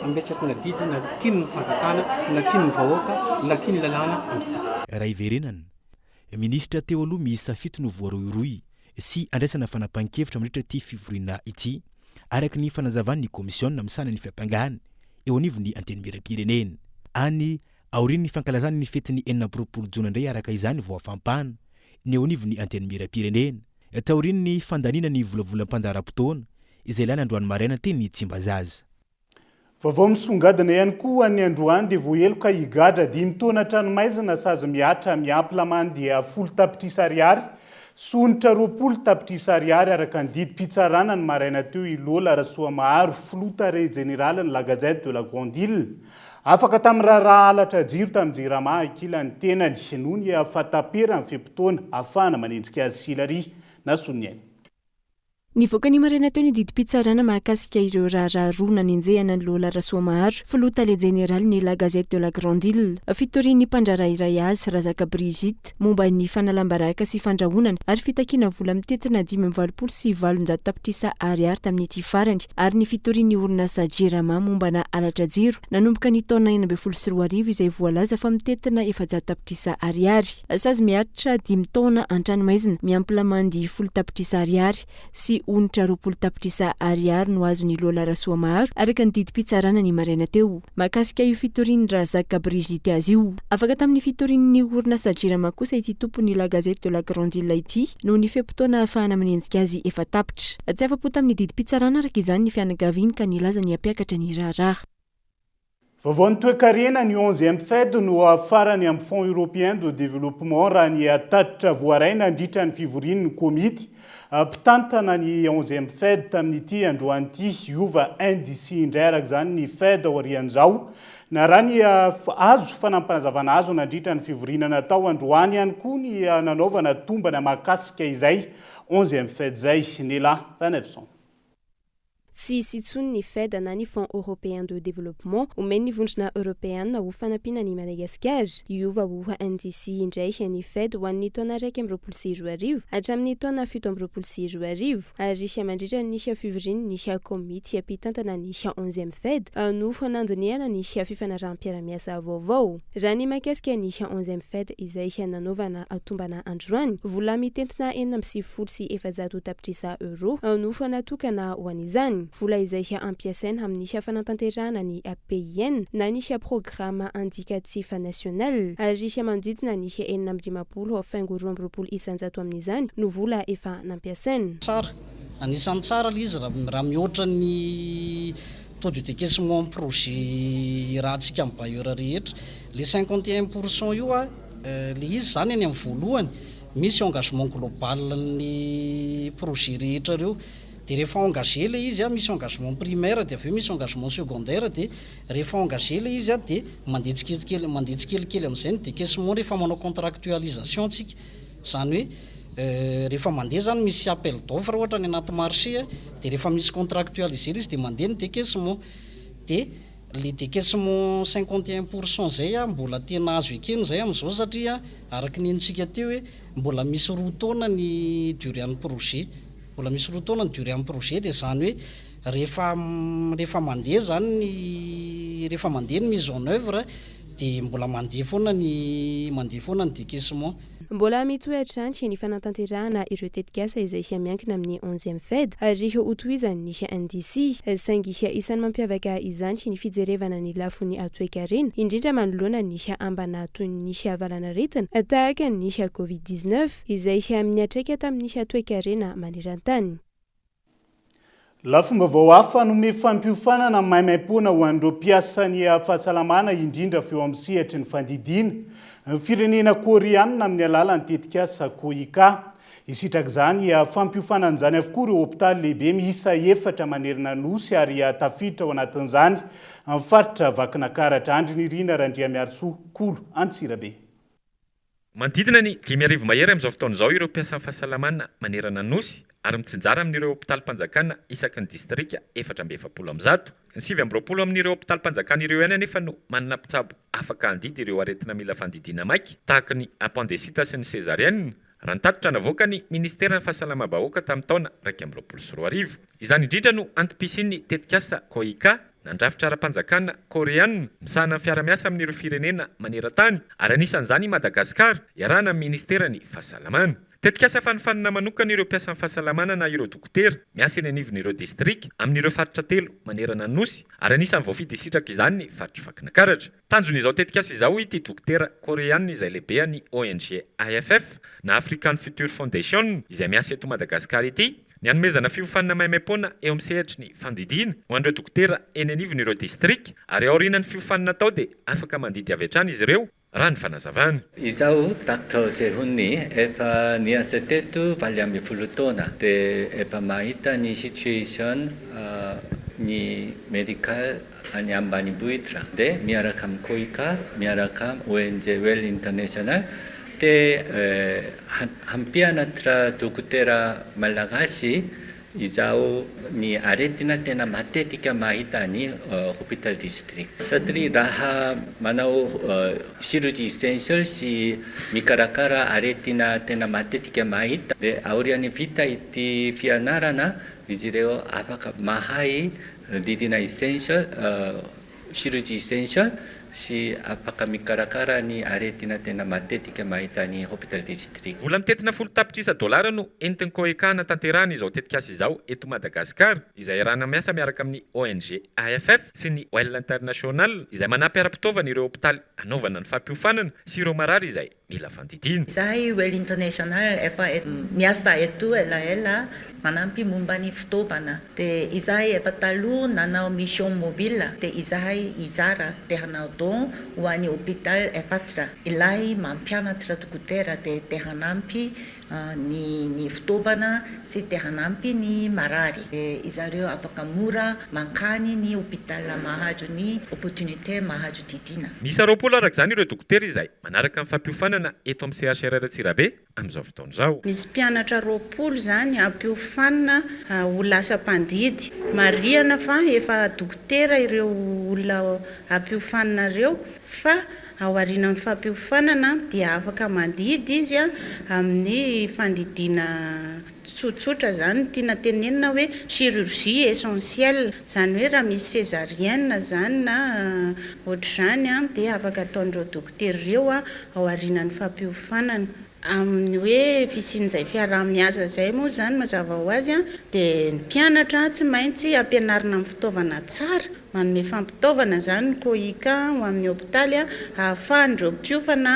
ambetsaka na didy na kiny ny fanjakana na kiny ny vahoaka na kiny lalàna amsika raha iverenana ministra teo aloha miisa 7 no voaroiroy sy andraisana fanapahan-kevitra mandritra ty fivoriana ity araky ny fanazavany ny komisiona misana ny fiampangahany eo anivo ny anteny miram-pirenena any aoriny ny fankalazany ny fetiny 4 jona indray araka izany vao afampana ny eo anivo ny anteny miram-pirenena taoriny ny fandanina ny volavolam-pandaharam-potoana izay lany androany maraina teny ny tsimbazaza vaovao misongadina ihany koa ny androany dia voaheloka higadra 5 taona tranomaizina sazy miatra miamplamany dia 10 tapitrisa ariary sonitra 20 tapitrisa ariary araka ny didy pitsarana ny maraina teo ilola Rasoamaharo flotare général ny la gazette de la grande île afaka tamin'ny raha alatra jiro tamin'ny jirama akila ny tenany noho ny afatapera amin'ny fepotona afahana manenjika azy silary na soniainy nivoaka ny maraina teo ny didy pitsarana mahakasika ireo raharaha roa nanenjehana ny lola Rasoamaharo flotale général ny la gazette de la grande île fitorian'ny mpandraraha iray azy razaka Brigitte momba ny fanalambaraka sy fandrahonana ary fitakiana vola mitetina 5 sy 7 tapitrisa ariary tamin'ity farany ary ny fitorian'ny orinasa Jirama mombana alatra jiro nanomboka ny taona 1994 izay voalaza fa mitetina 7 tapitrisa ariary sazy miatra 5 taona an-tranomaizina miampylamandy 10 tapitrisa ariary sy onitra 20 tapitrisa ariary no azony lola Rasoamaharo araka ny didy pitsarana ny maraina teo mahakasika io fitorian'ny razaka Brigitte azy io afaka tamin'ny fitorian'ny orinasa Jirama kosa ity tompony la gazette de la grande île ity noho ny fepotona ahafahana manenjika azy efa tapitra tsy afa-po tamin'ny didy pitsarana araka izany ny fianagaviany ka nilaza ny ampiakatra ny raharaha vaovao ny toe-karena ny 11e fed no afarany amin'ny Fonds européen de développement raha ny tatitra voaraina andritra ny fivoriany ny komity mpitantana ny 11e fed tamin'ity androany ity iova indici indray araka izany ny fed ao arian'izao na raha ny azo fanampanazavana azo nandritra ny fivoriana natao androany ihany koa ny nanaovana tombana mahakasika izay 11e fed zay nelahy ranevson tsy sitsony ny Fed na ny Fonds européen de développement omeny ny vondrona européenne ho fanampiana ny Madagasikara iova ho NDC indray ny Fed ho an'ny taona 2024 hatramin'ny taona 2024 ary mandritra ny fivoriany ny komity mpitantana ny 11e Fed no fanandiniana ny fifanarahanam-piaramiasa vaovao raha ny mahakasika ny 11e Fed izay nanaovana tombana androany vola mitentina 400 sy 700 tapitrisa euro no fanatokana ho an'izany vola izay ampiasaina amin'ny fanatanterahana ny APIN na ny programme indicatif national ary manodidina ny 450 faingo 20 isanjato amin'izany no vola efa nampiasaina tsara anisan'ny tsara le izy raha mihoatra ny taux de décaissement projet raha antsika amin'ny bailleur rehetra le 51% io le izy zany any amin'ny voalohany misy engagement global ny projet rehetra reo de rehefa engagé le izy misy engagement primaire de aveo misy engagement secondaire de rehefa engagé le izy de mandeha tsikelikely amin'izay ny décaissement rehefa manao contractualisation antsika zany hoe rehefa mandeha zany misy appel d'offre ohatra ny anaty marché de rehefa misy contractualisé izy de mandeha ny décaissement de le décaissement 51% zay mbola tena azo ekeny zay am'izao satria araky ny enitsika teo hoe mbola misy roa taona ny durée an'ny projet mbola misy roa taona ny durée amin'ny projet de zany hoe rehefa mandeha zany rehefa mandeha ny mise en œuvre dia mbola mandeha foana ny décaissement. Mbola mitoetra antsy ny fanatanterahana ireo tetikasa izay isy miankina amin'ny 11e fed ary hotohizany nisy NDC saingy isany mampiavaka izany ny fijerevana ny lafony atoekarena indrindra manoloana nisy ambana toy nisy avalana retina tahaka nisy covid-19 izay isy amin'ny atraika tamin'ny atoekarena maneran-tany. Lafomba vao hafa nome fampiofanana maimaimpoana ho an'ireo mpiasan'ny fahasalamana indrindra feo amin'ny sehatry ny fandidiana firenena koreanina amin'ny alalan'ny tetikasa koika. Isitraka izany fampiofanana izany avokoa ireo hôpitaly lehibe miisa 4 manerana nosy ary tafiditra ao anatin'izany amin'ny faritra Vakinankaratra. Andriny Rina Randriamiarsoa, Kolo, Antsirabe. Manodidina ny 5 mahery amin'izao fotoana izao ireo mpiasan'ny fahasalamana manerana nosy ary mitsinjara amin'ireo hôpitalim-panjakana isaky ny distrika 420. Ny 720 amin'ireo hôpitalim-panjakana ireo ihany anefa no manana mpitsabo afaka handidy ireo aretina mila fandidiana maiky tahaka ny appendicite sy ny césarienne. Raha nitatitra navoaka ny ministera ny fahasalamam-bahoaka tamin'ny taona 2024. Izany indrindra no antom-pisian'ny tetikasa koika nandrafitra ara-panjakana koreanina misahana fiara-miasa amin'ireo firenena maneran-tany ary anisan'izany Madagasikara iarahana amin'ny ministerany fahasalamana. Tetikasa fanofanana manokana ireo mpiasan'ny fahasalamana na ireo dokotera miasa eny anivon'ireo distrika amin'ireo faritra 3 manerana nosy ary anisan'ny voafidy isitraka izany ny faritra Vakinankaratra. Tanjon'izao tetikasa izao ity dokotera koreanina izay lehibean'ny ONG AFF na African Future Foundation izay miasa eto Madagasikara ity ny anomezana fiofanana maimaimpoana eo amin'ny sehatry ny fandidiana ho an'ireo dokotera eny anivon'ireo distrika ary aorianan'ny fiofanana atao dia afaka mandidy avy hatrany izy ireo raha ny fanazavana. Izaho Dr. Jehuni efa niasa teto 20 taona dia efa mahita ny situation ny medical any ambanivohitra dia miaraka amin'ny koika miaraka ONG Well International dia hampianatra dokotera malagasy izaho ny aretina tena matetika mahita ny hospital district satria raha manao chirurgie essential sy mikarakara aretina tena matetika mahita dia aorian'ny vita ity fianarana izy ireo afaka mahay didina essential chirurgie essential sy afaka mikarakara ny aretina tena matetika mahita ny hospital district. Vola mitetina $10 no entin'ny koika natanterahana izao tetikasa izao eto Madagasikara izay arahana miasa miaraka amin'ny ONG AFF sy ny Well International izay manampy ara-pitaovana ireo hôpitaly anaovana ny fampiofanana sy ireo marary izay mila fandidiana. Izahay Well International efa miasa eto elaela manampy momba ny fitaovana dia izahay efa taloha nanao mission mobile dia izahay izara dia hanao don ho an'ny hôpital efatra ilay mampianatra dokotera dia te hanampy ny fitaovana sy te hanampy ny marary. Izareo afaka mora mankany ny hôpital mahazo ny opportunité mahazo didina. Misy 20 araka izany ireo dokotera izay manaraka amin'ny fampiofanana eto amin'ny CHR Antsirabe amin'izao fotoana izao. Misy mpianatra 20 zany ampiofanana ho lasa mpandidy mariana fa efa dokotera ireo olona ampiofanana ireo fa ao aorianan'ny fampiofanana dia afaka mandidy izy amin'ny fandidiana tsotsotra zany tiana tenenina hoe chirurgie essentielle zany hoe raha misy césarienne zany na ohatr'izany dia afaka ataon'ireo dokotera ireo ao aorianan'ny fampiofanana. Amin'ny hoe fisian'izay fiaraha-miasa izay moa zany mazava ho azy dia ny mpianatra tsy maintsy ampianarina amin'ny fitaovana tsara manome fampitaovana zany koika ho amin'ny hôpitaly ahafahan'ireo mpiofana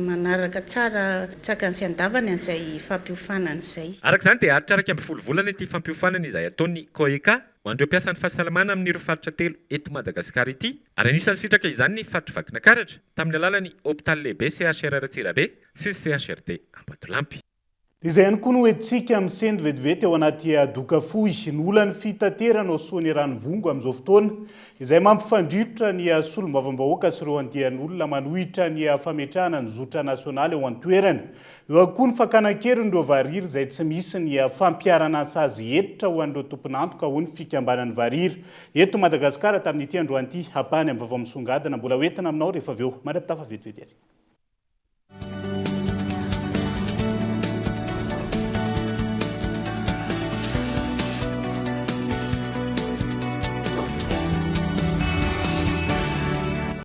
manaraka tsara tsaka ny sy andavany an'izay fampiofanana izay. Araka izany dia haritra 12 volana ity fampiofanana izay ataon'ny koika ho an'ireo mpiasan'ny fahasalamana amin'ireo faritra 3 eto Madagasikara ity ary anisan'ny sitraka izany ny faritra Vakinankaratra tamin'ny alalan'ny hôpitaly lehibe CHR Antsirabe sy CHRD Ambatolampy. Izay ihany koa no hoentsika amin'ny sendra vetivety ao anaty doka fohy ny olan'ny fitaterana soany ranovongo amin'izao fotoana izay mampifandritra ny solombavambahoaka sy ireo andian'olona manohitra ny fametrahana ny zotra nasionaly ao an-toerana. Eo koa ny fakanankerin'ireo variry izay tsy misy ny fampiarana sazy etitra ho an'ireo tomponantoka ho ny fikambanan'ny variry. Eto Madagasikara tamin'ity androany ity hapany amin'ny vavao misongadina mbola hoentina aminao rehefa avy eo mandra-pitafa vetivety ary.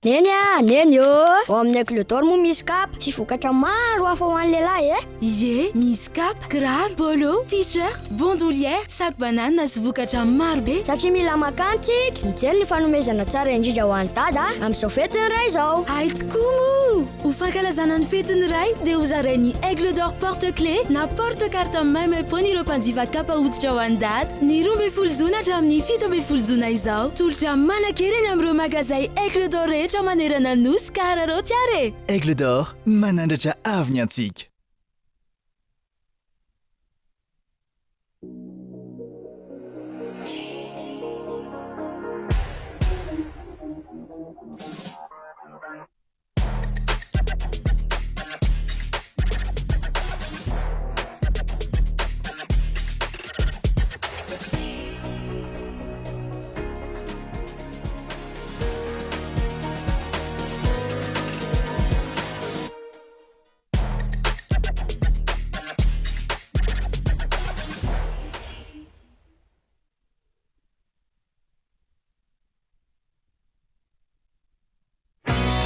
neny ao amin'ny Aigle-d'Or moa misy kapa tsy vokatra maro hafa ho an'ny lehilahy Ye, misy kapa, kiraro, polo, t-shirt, bandoulière, sac banane sy vokatra maro be. Satria mila makantsika mijery ny fanomezana tsara indrindra ho an'ny dada amin'izao fetiny ray izao. Ay tokoa mo! Ho fankalazana ny fetiny ray dia ho zarainy Aigle-d'Or porte-clés na porte-carte même pony ireo mpanjifa kapa hoditra ho an'ny dada. Ny 12 jona hatramin'ny 17 jona izao. Tolotra manan-kereny amin'ireo magazay Aigle-d'Or rehetra manerana nosy ka hararao tiare. Aigle-d'Or manandratra avy ny antsika.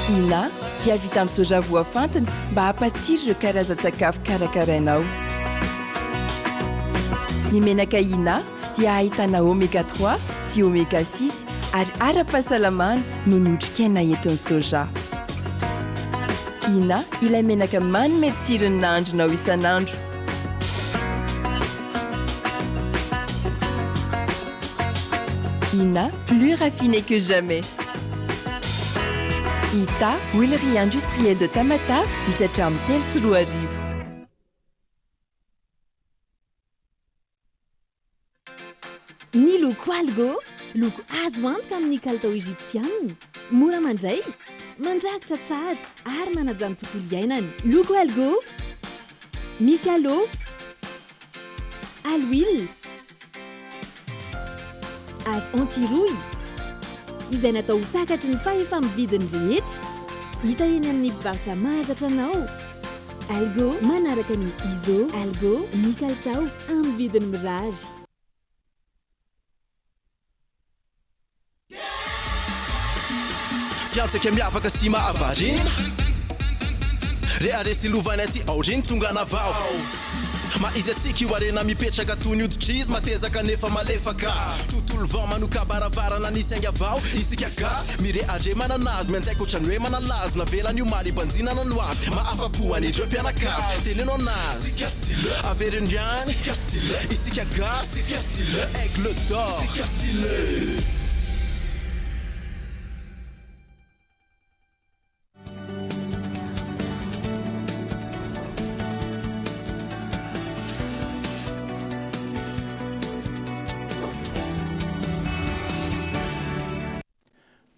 Ina dia vita amin'ny soja voafantina mba hampatsiro ireo karazan-tsakafo karakarainao. Ny menaka Ina dia ahitana oméga 3 sy oméga 6 ary ara-pahasalamana no notrikaina entin'ny soja. Ina ilay menaka manome tsirony nahandronao isan'andro. Ina, plus raffiné que jamais. Ita, huilerie industrielle de Tamata, misatra amin'ny telo sy roa arivo. Ny loko algo, loko azo antoka amin'ny kalitao egyptianina. Mora mandray, mandrakitra tsara ary manaja ny tontolo iainany. Loko algo, misy alo, alhuile, ary antirouille. Izay natao ho takatry ny fahefa-mividiny rehetra. Hita eny amin'ny mpivarotra mahazatra anao. Algo manaraka ny iso, algo ny kalitao amin'ny vidiny mirary. Fiantsaka miavaka sy mahavarina reharesy lovana aty aoriny tonga navao maizy atsika io arena mipetraka tony hoditry matezaka nefa malefaka tontolo vao manoka baravarana nisy ainga avao isika gasy mire adre mananazy mianjaika ohatrany hoe manalazy navelany io maly banjinana no avy maafapoany ireo mpianakavy tenenao anazy averindriany isika gasy Aigle-d'Or.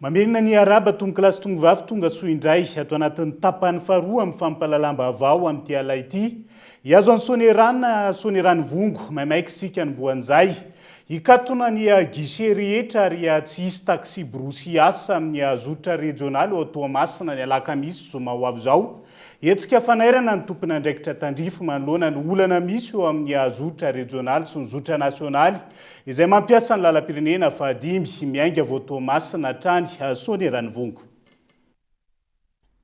Mamerina ny araba tonga kilasy tonga vavy tonga soindray atao anatin'ny tapany faharoa amin'ny fampalalam-baovao amin'ny tiala ity. Iazo any sonerany vongo maimaika sika ny boanjay. Ikatona ny guichet rehetra ary tsy hisy taxi brosy asa amin'ny zotra régional ao Toamasina ny alakamisy zoma ho avy zao. Etsika fanairana ny tompony andraikitra tandrifo manoloana ny olana misy eo amin'ny zotra régional sy ny zotra nasionaly izay mampiasa ny lalam-pirenena fahadimy miainga vao Toamasina hatrany sonerany vongo.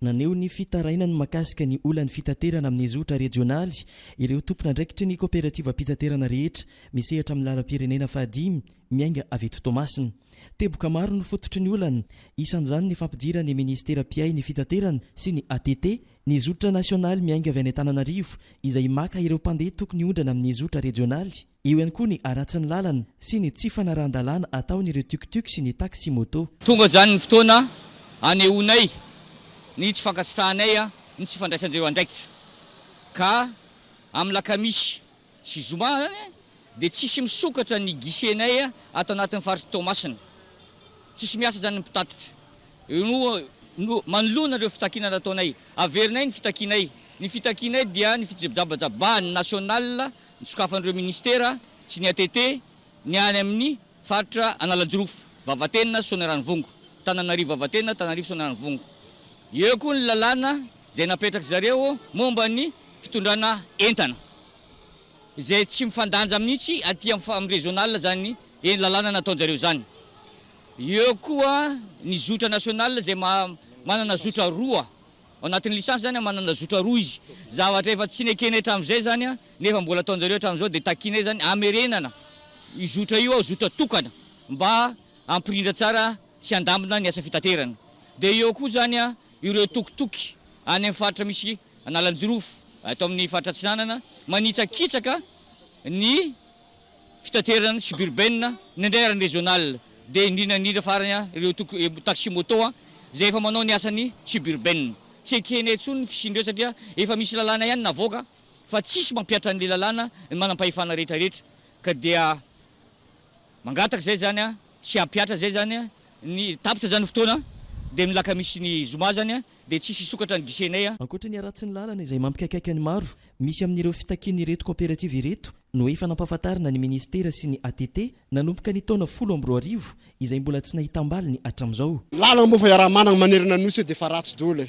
Naneo ny fitarainany makasika ny olan'ny fitaterana amin'ny zotra régionaly ireo tompona andraikitry ny coopérative fitaterana rehetra misehatra amin'ny lalam-pirenena fahadimy miainga avy eto Toamasina. Teboka maro no fototry ny olana, isan'izany ny fampidira ny ministera piay ny fitaterana sy ny ATT ny zotra nasionaly miainga avy any Antananarivo izay maka ireo mpandeha tokony ondrana amin'ny zotra régionaly. Eo ihany koa ny aratsiny lalana sy ny tsy fanarahan-dalàna ataon'ireo tuk-tuk sy ny taxi moto. Tonga zany ny fotoana anehoanay ny tsy fankasitrahanay ny tsy fandraisan'ireo andraikitra ka amin'ny lakamisy sy zoma dia tsisy misokatra ny guichenay atao anatin'ny faritry Toamasina. Tsisy miasa zany ny mpitatitra. No manoloana ireo fitakiana nataonay. Averinay ny fitakinay. Ny fitakinay dia ny fijabajabahan'ny nasional ny sokafan'ireo ministera sy ny ATT ny any amin'ny faritra Analajorofo, Vavatena, Sonerany Vongo, Tananarivo Vavatena, Tananarivo Sonerany Vongo. Eo koa ny lalàna izay napetraka zareo momba ny fitondrana entana. Izay tsy mifandanja minitsy aty amin'ny régional zany lalàna nataonjareo zany. Eo koa ny zotra nasional izay manana zotra roa ao anatin'ny lisansy zany manana zotra roa izy zavatra efa tsy nekeny hatramin'izay zany a nefa mbola ataonjareo hatramin'izao dia takinay zany amerenana izotra io ao zotra tokana mba ampirindra tsara sy andamina ny asa fitaterana dia eo koa zany a ireo tokotoky any amin'ny faritra misy analanjirofo ato amin'ny faritra tsinanana manitsakitsaka ny fitaterana suburbaine ny andrarany régional dia indrindrandrindra farany ireo taxi moto zay efa manao ny asany suburbaine tsy ekeny etsony ny fisindreo satria efa misy lalàna ihany navoaka fa tsisy mampiatra an'le lalàna ny manam-pahefana rehetrarehetra ka dia mangataka zay zany a sy ampiatra zay zany a ny tapitra zany fotoana dia milaka misy ny zoma zany a dia tsisy sokatra ny gisenay a ankoatra ny aratsy ny lalana izay mampikaikaiky ny maro misy amin'ireo fitakiany ireto coopérative ireto no efa nampahafantarina ny ministera sy ny ATT nanomboka ny taona 10 izay mbola tsy nahitam-baly ny hatramin'izao lalana moa fa iaraha-manana manerina nosy dia fa ratsy daholo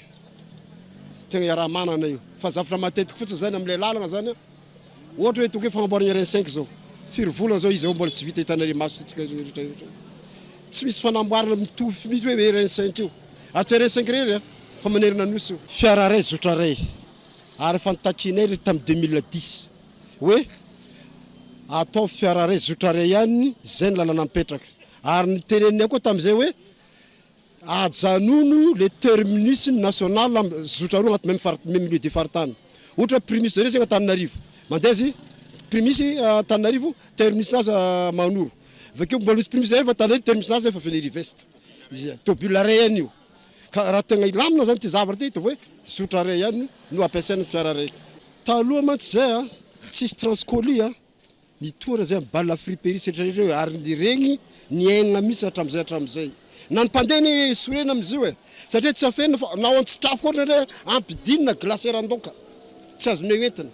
tegna iaraha-manana io fa zavatra matetika fotsiny zany amin'ilay lalana zany ohatra hoe tokoe fagnamboarana RN5 zao firy volana zao izy ao mbola tsy vita hitanare maso tsika tsy misy fanamboarana mitovy misy hoe RN5 io ary tsy RN5 rery fa manerina nosy io fiara ray zotra ray ary fantakinay ry tamin'ny 2010 hoe atao fiara ray zotra ray ihany zay ny lalana mipetraka ary ny tenenay koa tamin'izay hoe ajanono le terminus national zotra roa anaty même milieu de faritany ohatra primus zare zegny Antananarivo mandeha izy primus Antananarivo terminus nazy Manoro avekeo mbola misy primus zare fa Antananarivo terminus nazy efa Feneri-Vest tobila ray ihany io ka raha tegna ilamina zany ty zavatra ty hoe zotra ray ihany no ampiasaina fiara ray taloha mantsy zay a tsisy transcoli a nitora zay bala friperie setrarehetra ary ny regny ny aigna mihitsy hatramin'izay na ny mpandeha ny sorena amizio satria tsy afenina fa nao antsikafo koa nare ampidinina glaceran-doka tsy azonay entina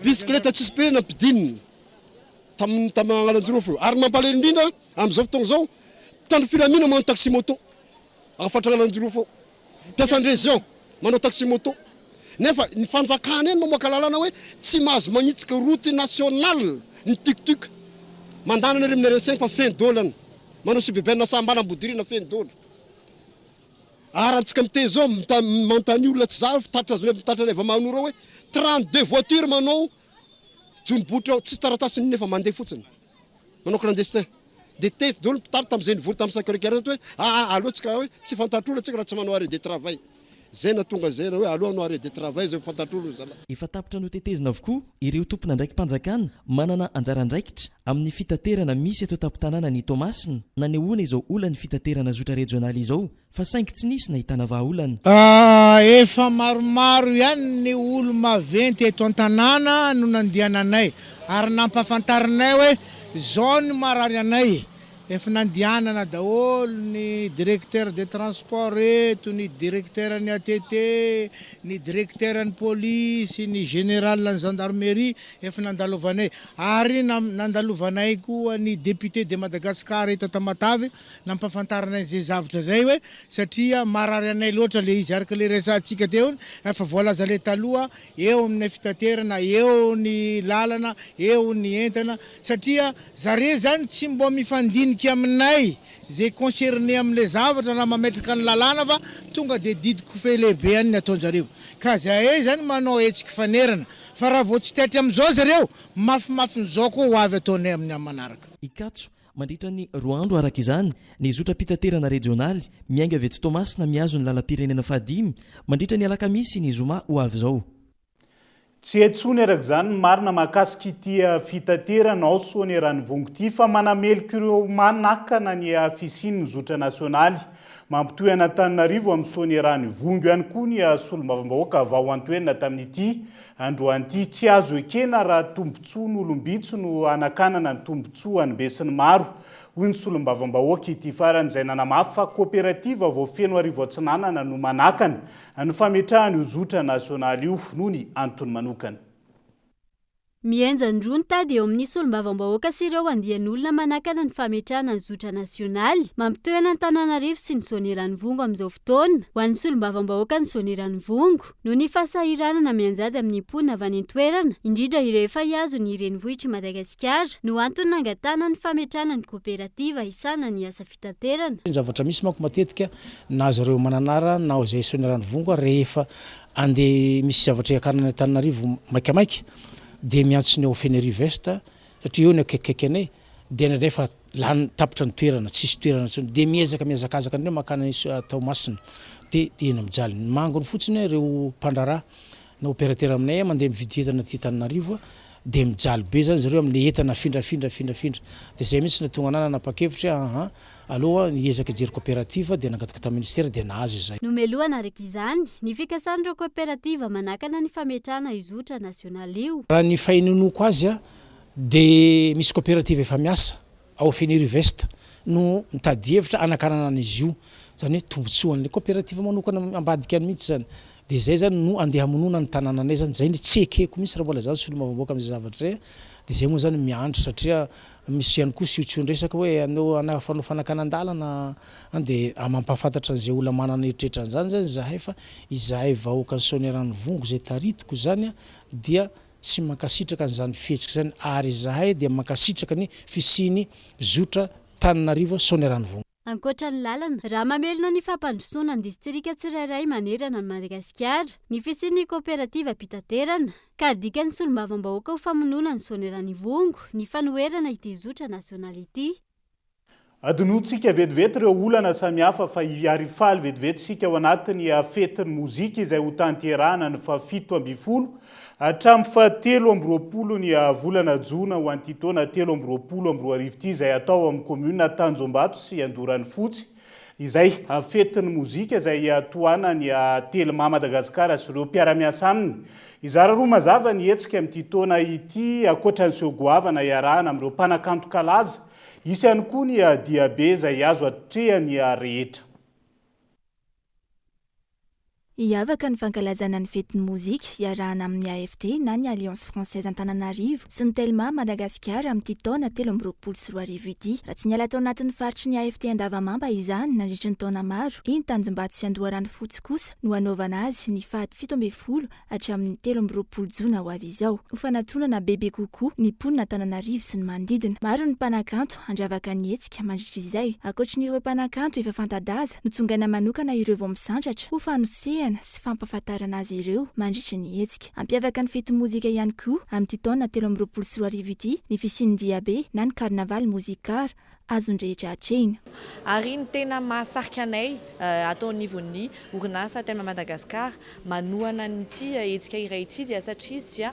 bicyclette tsisy pirena ampidinina tamin'ny Analanjirofo ary mampalahelo indrindra amin'izao fotoana zao mpitandro filamina manao taxi moto afatrana Analanjirofo mpiasan'ny région manao taxi moto nefa ny fanjakana eny mamoaka lalana hoe tsy mahazo magnitsika route nationale ny tuk-tuk mandana nare amin'ny RN5 fa fin dolana manao suburbaine sambana ambodirina fin dola ary antsika miteny zao manontany olona tsy zary tatitra azony mitatra eva Manoro hoe 32 voitures manao jonibotra tsy taratasy nefa mandeha fotsiny manao clandestin dia test dolo mpitary tamin'izay nivory tamin'ny 5 heures hoe alohatsika hoe tsy fantatr'olona tsika raha tsy manao arrêt de travail zay na tonga zay hoe aloha no arrêt de travail zay fantatr'olona zala efa tapitra no tetezina avokoa ireo tompona ndraiky mpanjakana manana anjara andraikitra amin'ny fitaterana misy eto tampon-tanàna ny Tomasina na nehoana izao olany fitaterana zotra regionaly izao fa saingy tsy nisy nahitana vahaolana efa maromaro ihany ny olo maventy eto an-tanàna no nandiananay ary nampahafantarinay hoe zao ny marary anay efa nandianana daholo ny directeur de transport eto ny directeur ny ATT ny directeur ny police ny général ny gendarmerie efa nandalovanay ary nandalovanay koa ny député de Madagascar eto Tamatavy nampafantarinay zay zavatra zay hoe satria marary anay loatra le izy araka le resantsika teo efa voalaza le taloha eo amin'ny fitaterana eo ny lalana eo ny entana satria zare zany tsy mbo mifandiniky aminay zay concerné amin'le zavatra raha mametraka ny lalàna fa tonga dia didiko fe lehibe any ataonjareo ka zay zany manao hetsika fanerana fa raha vao tsy tetry amin'izao zareo mafimafiny-zao koa ho avy ataonay amin'ny manaraka ikatso mandritra ny roa andro araka izany ny zotra pitaterana regionaly miainga avy eto Tomasina miazo ny lalam-pirenena fahadimy mandritra ny alakamisy ny zoma ho avy zao tsy etsony araka zany marina mahakasika ity fitaterana ao sony raha nivongo ity fa manamelika ireo manakana ny afisiny ny zotra nasionaly mampitohy Antananarivo amin'ny sony raha nivongo ihany koa ny solombavam-bahoaka vao antoenina tamin'ity androan'ity tsy azo ekena raha tombontsoa ny olombitso no anakanana ny tombontsoa any besiny maro hoy ny solombavam-bahoaka ity faran'izay nanamafy fa coopérative vao feno arivo atsinanana no manakana ny fametrahany io zotra nasionaly io noho ny antony manokana mienjany tady eo amin'ny solombavam-bahoaka sy ireo andian'olona manakana ny fametrahana ny zotra nasionaly mampitoerana ny Tananarivo sy ny zoneran'ny Vongo amin'izao fotoana ho an'ny solombavam-bahoaka ny zoneran'ny Vongo no ny fahasahiranana mianjady amin'ny imponina avy any an-toerana indrindra ireo efa hiazo ny renivohitry Madagasikara no antony nangatana ny fametrahana ny kooperativa isana ny asa fitaterana. Zavatra misy manko matetika na zareo mananara na izay zoneran'ny Vongo rehefa andeha misy zavatra iakarana ny Tananarivo maikamaika dia miantsony ao Fenerive-Est satria eo ny akaikikaiky anay dia rehefa lany tapitra ny toerana tsisy toerana intsony dia miazakazaka andreo makana atao masina dia eny mijaly mangony fotsiny ireo mpandraraha na opérateur aminay mandeha mividy entana aty Tananarivo dia mijaly be zany zareo amin'ny entana findrafindra dia zay mihitsy natonga anana nanapa-kevitra aloha niezaka hijery kooperativa dia nangataka tamin'ny ministera dia nahazo izay. Nomeloana araka izany ny fikasan'ireo kooperativa manakana ny fametrahana izotra nasionaly io. Raha ny fahinonoko azy dia misy kooperativa efa miasa ao Fenerive-Est no mitady hevitra anakanana an'izy io zany hoe tombotsoan'ilay kooperativa manokana ambadika any mihitsy zany dia zay zany no andeha hamonona ny tanànanay zany zay ny tsy ekeko mihitsy raha mbola zany solombavam-bahoaka amin'izay zavatra zay dia zay moa zany miandry satria misy ihany koa siotsiondresaka hoe anao fanao fanakanan-dalana dia mampahafantatra an'izay olona manana eritreritra an'izany zany zahay fa izahay vahoaka ny soneran'ny Vongo zay taritiko zany dia tsy mankasitraka an'izany fihetsika zany ary zahay dia mankasitraka ny fisiny zotra Tananarivo soneran'ny Vongo. Ankoatra ny lalana, raha mamelona ny fampandrosoana ny distrika tsirairay manerana ny Madagasikara, ny fisian'ny kooperativa pitaterana, ka dikan'ny solombavam-bahoaka ho famonoana ny soneran'ny Vongo ny fanoherana ity zotra nasionaly ity. Adinotsika vetivety ireo olana samihafa fa hiarifaly vetivety sika ao anatin'ny fetin'ny mozika izay ho tanterahana ny fa-17 hatramin'ny fa-13 ny volana Jona ho an'ity taona 13 ity izay atao amin'ny komuna Tanjombato sy Andoran'ny Fotsy izay fetin'ny mozika izay toana ny telema Madagasikara sy ireo mpiara-miasa aminy. Izara roa mazava ny hetsika amin'ity taona ity ankoatra ny seho goavana iarahana amin'ireo mpanakanto kalaza isy ihany koa ny diabe izay azo atrehany rehetra. Hiavaka ny fankalazana ny fetin'ny mozika iarahana amin'ny AFT na ny Alliance Française Antananarivo sy ny Telma Madagasikara amin'ity taona 13 ity. Raha tsy niala tao anatin'ny faritry ny AFT Andavamamba izany nandritra ny taona maro, iny Tanjombato sy Andoran'ny Fotsy kosa no hanaovana azy ny faty 17 hatramin'ny 13 Jona ho avy izao. Ho fanatonana bebe kokoa ny mponina Antananarivo sy ny manodidina. Maro ny mpanakanto handravaka ny hetsika mandritra izay. Ankoatran'ireo mpanakanto efa fantadaza no tsongaina manokana ireo vao misandratra ho fanosehana sy fampafatarana azy ireo mandritra ny hetsika. Ampiavaka ny fety mozika ihany koa amin'ity taona 13 ity ny fisian'ny diabe na ny carnaval mozikara azon-drehetra hatrehina. Ary ny tena mahasarika anay atao nivon'ny orinasa Telma Madagasikara manohana nyty hetsika iray ity dia satria izy dia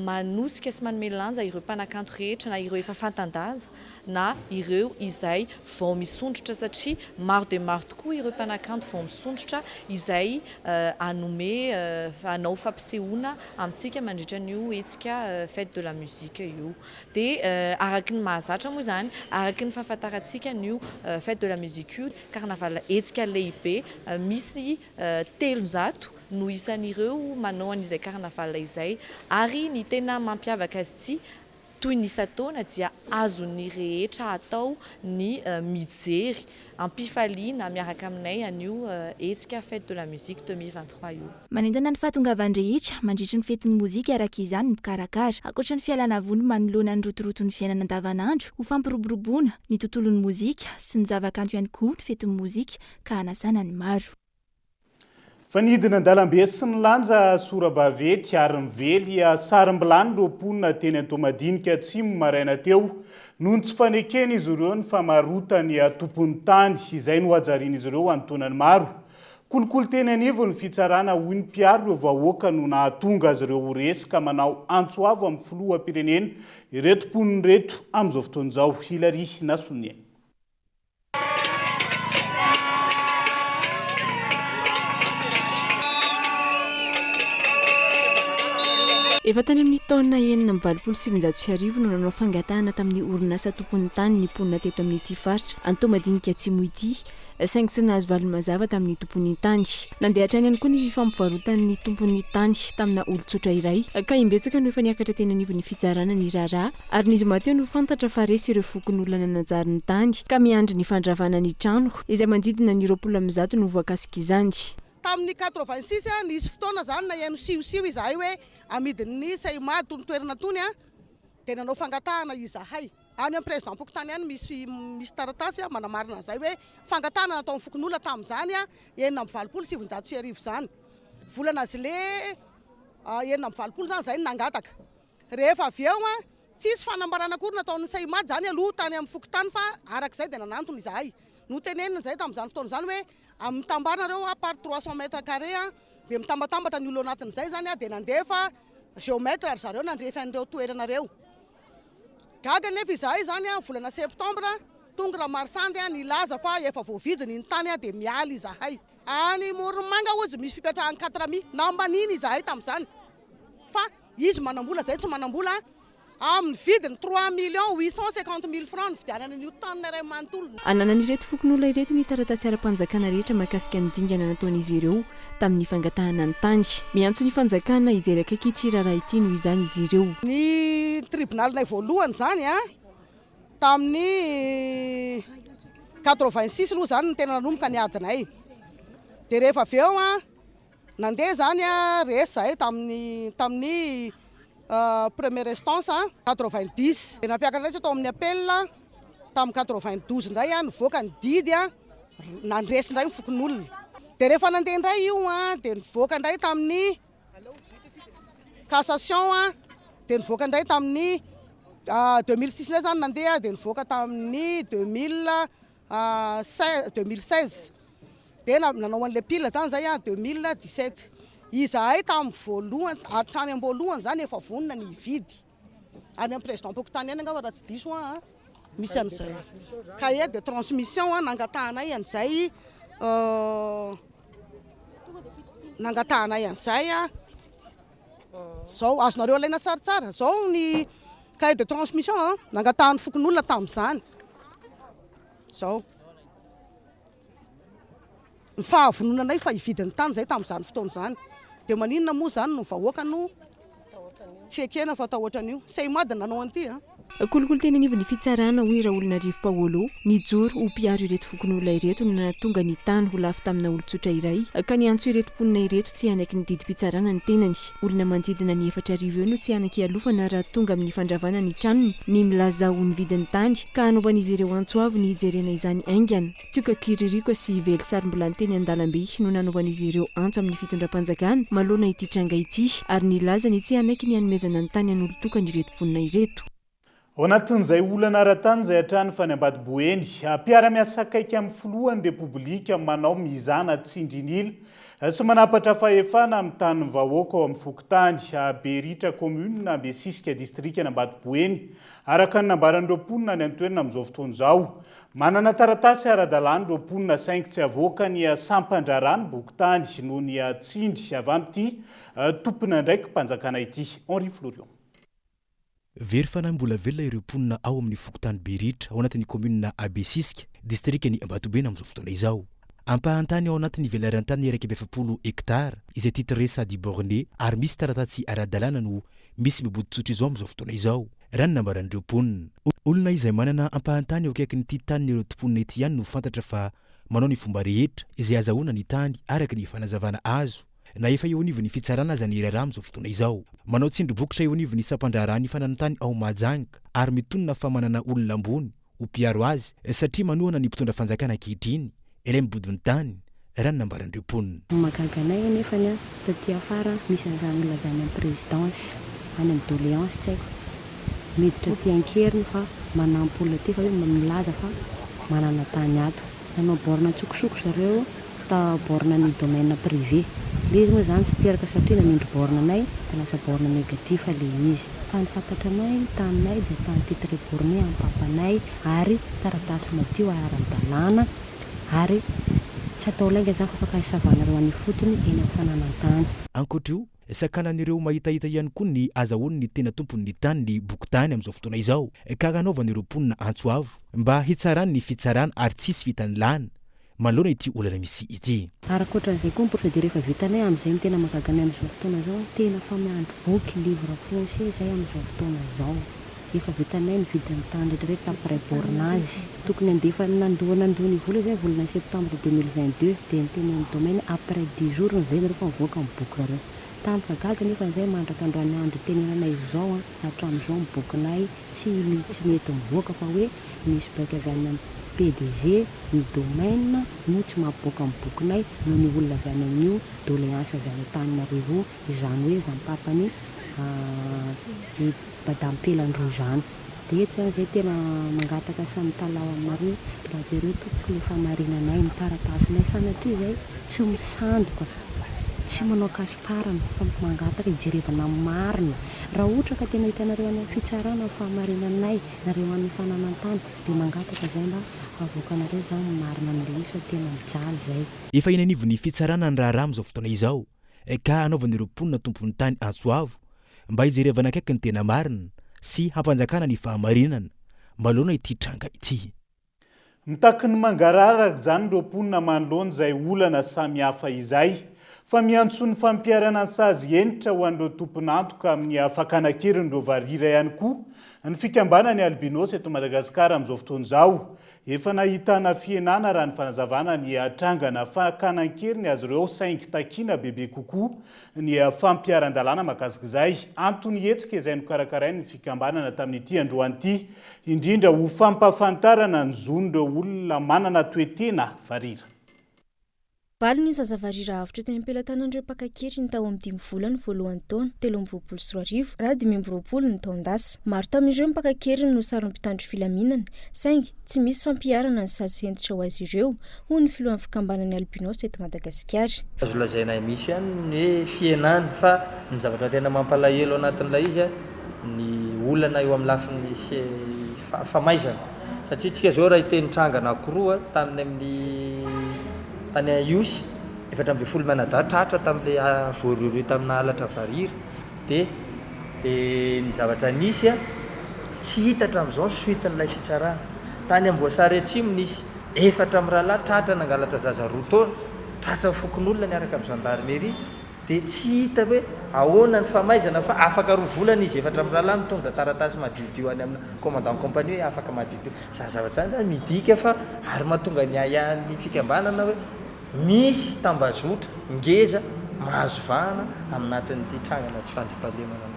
manosika sy manome lanja ireo mpanakanto rehetra na ireo efa fantandaza na ireo izay vao misondrotra satria maro dia maro tokoa ireo mpanakanto vao misondrotra izay anome anao fampisehoana amintsika mandritra an'io hetsika fête de la musique io. Dia araky ny mahazatra moa izany, araky ny fahafantarantsika n'io fête de la musique io carnaval hetsika lehibe misy 300 no isan'ireo manao an'izay carnaval izay ary ny tena mampiavaka azy ity toy ny isa-taona dia azon'ny rehetra atao ny mijery ampifaliana miaraka aminay an'io hetsika fête de la musique 2023 io. Manentana ny fahatongavan-drehetra mandritra ny fetin'ny mozika araka izany ny mikarakara. Ankoatra ny fialana voly manoloana ny rotoroton'ny fiainana andavanandro ho fampiroboroboana ny tontolon'ny mozika sy ny zavakanto ihany koa ny fetin'ny mozika ka hanasana ny maro. Fanidina an-dalambe sy ny lanja Sorabavety ary mively sarim-bilany ireo mponina teny Antomadinika atsimo maraina teo noho tsy fanekeny izy ireo ny famarotany tompon'ny tany izay no hajarian'izy ireo antonany maro. Kolokolo teny anivo ny fitsarana hoy ny mpiaro ireo vahoaka no nahatonga azy ireo resaka manao antsoavo amin'ny filoham-pirenena ireto mponiny reto amin'izao fotoan'izao. Hilary Nasonien. efa tany amin'ny taona enina amin'ny valopolo sivinjato sy arivo no nanao fangatahana tamin'ny orinasa tompon'ny tany ny mponina teto amin'ity faritra antao madinika atsimo ity saingy tsy nahazo valomazava tamin'ny tompon'ny tany nandeha hatrany ihany koa ny fifampivarotan'ny tompon'ny tany tamina olon-tsotra iray ka imbetsaka no efa niakatra teny anivon'ny fitsarana ny raharaha ary nizy mateo no fantatra fa resy ireo fokon'olona nananjary ny tany ka miandry ny fandravana ny trano izay manodidina ny 20 no voakasika izany. Tamin'ny 86 nisy fotoana zany na eno siosio izahay hoe amidin'ny Seima toerana tony dia nanao fangatahana izahay any amin'ny président Pokotany any misy taratasy manamarina an'izay hoe fangatahana natao fokon'olona tamin'izany enina amin'ny valopolo sivinjato sy arivo zany volana zile enina amin'ny valopolo zany zay nangataka rehefa avy eo tsisy fanambarana akory nataon'ny Seima zany aloha tany amin'ny Fokotany fa arak'izay dia nanantony izahay no tenenina zay tamin'izany fotoana zany hoe amin'ny tambarnareo par 300 mètres carré dia mitambatambatra ny olo anatin'izay zany dia nandefa géomètre ary zareo nandrefa an'ireo toeranareo gaga nefa izahay zany volana septembre tonga raha marsandy nilaza fa efa voavidiny ny tany dia mialy izahay any Morimanga ozy misy fipetrahany 4 nambaniny izahay tamin'izany fa izy manambola zay tsy manambola amin'ny vidiny 3,850,000 francs ny fidianana n'io tanina iray manontolo. Anana n'ireto fokon'olona ireto ny taratasy ara-panjakana rehetra mahakasika ny dingana nataon'izy ireo tamin'ny fangatahana ny tany. Miantso ny fanjakana hijery akaiky ity raharaha ity noho izany izy ireo. Ny tribonalinay voalohany zany tamin'ny 86 aloha zany ny tena nanomboka ny adinay dia rehefa avy eo nandeha zany resy zahay tamin'ny première instance 90 dia nampiakatra raitsy atao amin'ny appel tamin'ny 92 indray nivoaka ny didy nandresy indray fokon'olona dia rehefa nandeha indray io dia nivoaka indray tamin'ny cassation dia nivoaka indray tamin'ny 2006 indray zany nandeha dia nivoaka tamin'ny 2016 dia nanao an'ilay pile zany zay 2017 izahay tamin'ny voalohany hatrany am-boalohany zany efa vonona ny vidy any amin'ny président Pokotany any angamba raha tsy diso misy an'izay cahier de transmission nangatahanay an'izay zao azonareo alaina tsaratsara zao ny cahier de transmission nangatahan'ny fokon'olona tamin'izany zao ny fahavononanay fa hividin'ny tany zay tamin'izany fotoana izany dia maninona moa zany no vahoaka no tsy ekena fa atao ohatran'io Seimadina nanao an'ity kolokolo teny anivon'ny fitsarana hoy raha olona rivo Paolo nijoro ho mpiaro ireto fokon'olona ireto no nahatonga ny tany ho lafo tamina olon-tsotra iray ka niantso ireto mponina ireto tsy hanaky ny didim-pitsarana ny tenany olona manodidina ny 4 eo no tsy hanaky alofana raha tonga amin'ny fandravana ny tranony ny milaza ho ny vidin'ny tany ka hanaovan'izy ireo antso avy ny hijerena izany aingana tsioka kiririko sy vely sarombola ny teny an-dalambe no nanaovan'izy ireo antso amin'ny fitondram-panjakana malona ity tranga ity ary nilaza ny tsy hanaky ny hanomezana ny tany an'olon-tokana ireto mponina ireto. Ao anatin'izay olana ara-tany izay hatrany fa ny Ambatoboeny mpiara-miasa akaiky amin'ny filohan'ny Repoblika manao mizana tsindrinila sy manapatra fahefana amin'ny tany vahoaka ao amin'ny Fokotany Beritra commune na Besisika district ny Ambatoboeny araka ny nambaran'ireo mponina ny antoerana amin'izao fotoana izao. Manana taratasy ara-dalàna ireo mponina saingy tsy avoaka ny sampandrarany Bokotany noho ny tsindry avy amin'ity tompona ndraiky mpanjakana ity Henri Florion. Very fanahy mbola velona ireo mponina ao amin'ny Fokotany Beritra ao anatin'ny commune Besisika distrikny Ambatoboeny amin'izao fotoana izao. Ampahantany ao anatin'ny velaran-tany 170 hektara izay titre sady borné ary misy taratasy ara-dalàna no misy miboditsotra izao amin'izao fotoana izao. Raha ny nambaran'ireo mponina olona izay manana ampahantany eo akaikin'ity tanin'ireo tomponina ety ihany no fantatra fa manao ny fomba rehetra izay azahoana ny tany araka ny fanazavana azo na efa eo anivon'ny fitsarana aza ny raharaha amin'izao fotoana izao. Manao tsindry-bokotra eo anivon'ny sampandrarany fananantany ao Majanga ary mitonona fa manana olona ambony ho mpiaro azy satria manohana ny mpitondra fanjakana ankehitriny ilay mibodin'ny tany raha ny nambaran'ireo mponina. Magaganay nefa taty afara misy an'izany milazana amin'ny présidence any amin'ny doléance tsy haiko miditra ty ankeriny fa manampy olona ty fa hoe milaza fa manana tany ato nanao borna tsokosoko zareo ta borna ny domaine privé le izy moa zany tsy teraka satria namindry borna anay dia lasa borna négatif le izy fa ny fantatranay taninay dia tany titre borné amin'ny papanay ary taratasy madio ara-dalàna ary tsy atao lainga zany fa afaka hisavanareo any fotony eny amin'ny fananantany. Ankoatra io sakanan'ireo mahitahita ihany koa ny azahoany ny tena tompon'ny tany ny boki-tany amin'izao fotoana izao ka hanaovan'ireo mponina antsoavo mba hitsarany ny fitsarana ary tsisy vitany lana manoloana ity olana misy ity. Arakoatran'izay koa ny procédure efa vitanay amin'izay ny tena mahagaga amin'izao fotoana zao tena fa miandry boky livre français zay amin'izao fotoana zao efa vitanay ny vidin'ny tany rehetrarehetra après bornage tokony andefa nandoa ny vola zay volana septembre 2022 dia ny teny amin'ny domaine après 10 jours nyveny rehefa mivoaka ny boky rareo tampoka gaga nefa zay mandraka androany andro tenenanay zao hatramin'izao ny bokinay tsy mety mivoaka fa hoe misy baika avy any PDG ny domaine no tsy mahaboaka ny bokinay no ny olona avy any amin'io doléance avy any Antananarivo izany hoe zampapany badampelany zany dia tsy zay tena mangataka samy talao maro raha jereo tokony efa marinanay ny taratasinay sanatria zay tsy misandoka tsy manao kasiparana fa mangataka ijerevana marina raha ohatra ka tena hitanareo any fitsarana fahamarinanay nareo any fananantany dia mangataka zay mba avoakanareo zany marina n'ilay izy fa tena mijaly zay efa inanivon'ny fitsarana ny raharaha amin'izao fotoana izao ka hanaovan'ireo mponina tompon'ny tany antsoavo mba hijerevana akaiky ny tena marina sy hampanjakana ny fahamarinana maloana ity tranga ity. Mitaky ny mangararaka zany ireo mponina manoloana izay olana samy hafa izay fa miantso ny fampiarana ny sazy enitra ho an'ireo tompon'antoka amin'ny fakanakerin''ireo varira ihany koa ny fikambanany albinosy eto Madagasikara amin'izao fotoana izao efa nahitana fienana raha ny fanazavana ny trangana fakanankeriny azy ireo saingy takiana bebe kokoa ny fampiaran-dalàna mahakasika izay antony hetsika izay nokarakarainy ny fikambanana tamin'ity androany ity indrindra ho fampafantarana ny zon'ireo olona manana toetena varira. Valo ny zazavarira avitra teny am-pelatanan'ireo mpakakery ny tao amin'ny 10 volana voalohany taona 2024 raha 2020 ny taondasa. Maro tamin'ireo mpakakery no saron'ny mpitandro filaminana saingy tsy misy fampiarana ny sasentitra ho azy ireo hoy ny filohan'ny fikambanany albinosy eto Madagasikara. Azo lazainay misy ihany ny fienany fa ny zavatra tena mampalahelo anatin'ilay izy ny olana eo amin'ny lafin'ny famaizana satria tsika zao raha iteny trangana akoroa tamin'ny amin'ny tany iosy 7 manadatratra tamin'ilay voaroiro tamina alatra varira dia ny zavatra nisy tsy hitatra amin'izao ny suiten'ilay fitsarana tany amboasary atsimo nisy 4 mirahalahy tratra nangalatra zaza roa taona tratra fokon'olona niaraka amin'ny gendarmerie dia tsy hita hoe ahoana ny famaizana fa afaka roa volana izy 4 mirahalahy mitondra taratasy madiodio any amina commandant compagnie hoe afaka madiodio zany zavatra zany midika fa ary mahatonga ny ayan'ny fikambanana hoe misy tambazotra ngeza mahazo vahana aminatin'ity trangana tsy fandripahalemana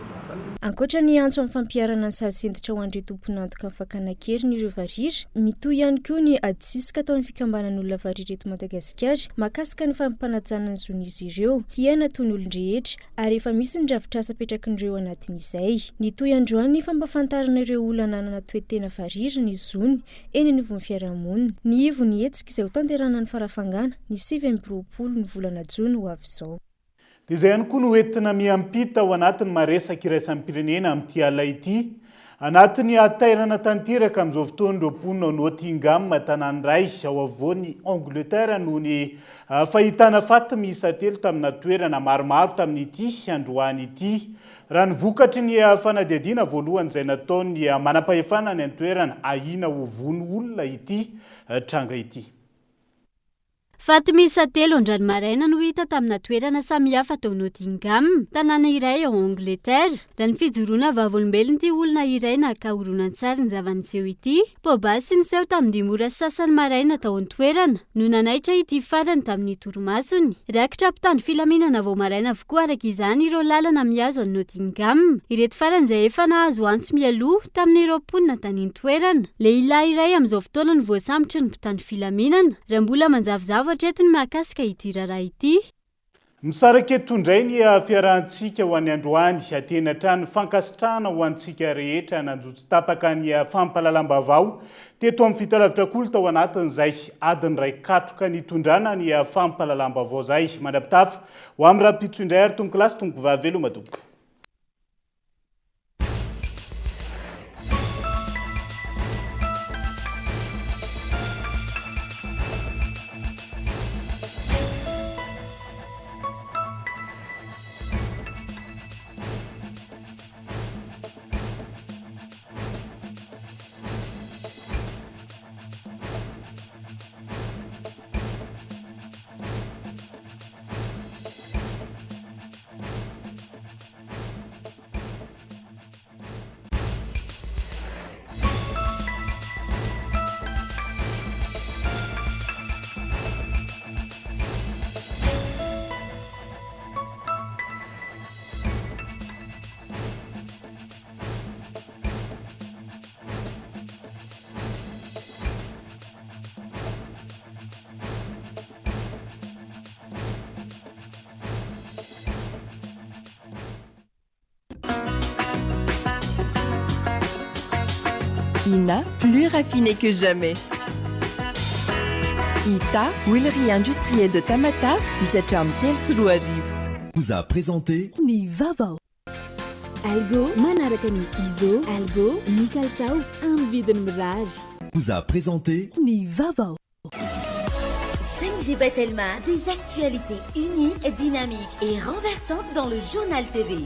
ankoatra ny antso amin'ny fampiarana ny sasentitra ho an'ireo tompon'antoka amin'ny fakanakery ireo varira mitoy ihany koa ny adisisika ataon'ny fikambanan'olona varira eto Madagasikara mahakasika ny fampanajana ny zon'izy ireo hiaina toy ny olon-drehetra ary efa misy ny dravitrasa apetrakin'ireo anatin'izay. Nitoy androany ny fampafantarana ireo olona nanana toetena varira ny zony eny anivon'ny fiarahamonina ny ivo ny hetsika izay ho tanterana ny farafangana ny 7 ny volana jona ho avy izao. Dia izay ihany koa no entina miampita ao anatin'ny maresaka iraisan'ny pirenena amin'ity alay ity anatin'ny atairana tanteraka amin'izao fotoana ireo mponina Nottingham tanàny iray ao afovoan'ny Angleterre noho ny fahitana faty miisa 3 tamina toerana maromaro tamin'ity androany ity raha ny vokatry ny fanadihadiana voalohany izay nataony manam-pahefana ny toerana ahina ho vony olona ity tranga ity. Faty miisa 3 andranomaraina no hita tamina toerana samihafa tao Nottingham, tanàna iray ao Angleterre. Raha ny fijoroana vavolombelona ity olona iray naka horonan-tsary ny zava-niseho ity, pobasy niseho tamin'ny 10 ora sasany maraina tao an-toerana no nanaitra ity farany tamin'ny toromasony. Rakitra mpitandro filaminana vao maraina avokoa araka izany ireo lalana mihazo any Nottingham. Ireto farany izay efa nahazo antso mialoha tamin'ireo mponina tany an-toerana. Lehilahy iray amin'izao fotoana no voasambotry ny mpitandro filaminana raha mbola manjavozavo hatretiny mahakasika ity raharaha ity. Misaraka eto indray ny fiarahantsika ho an'ny androany atena trano fankasitrahana ho antsika rehetra nanjotsy tapaka ny fampahalalam-baovao teto amin'ny fitalavitra kolo tao anatin'izay adiny iray katroka ny tondrana ny fampahalalam-baovao izay mandrapitafa ho amin'ny rapitso indray ary tongo kilasy tongo vavelo matomboka. Ina, plus raffiné que jamais. Ita, huilerie industrielle de Tamata, Isacham Telsuruariv. Vous a présenté Ni Vaovao. Algo, manaraka ni Izo, Algo, ni Kaltao, am vidin mirage. Vous a présenté Ni Vaovao. 5G Batelma, des actualités uniques, dynamiques et renversantes dans le journal TV.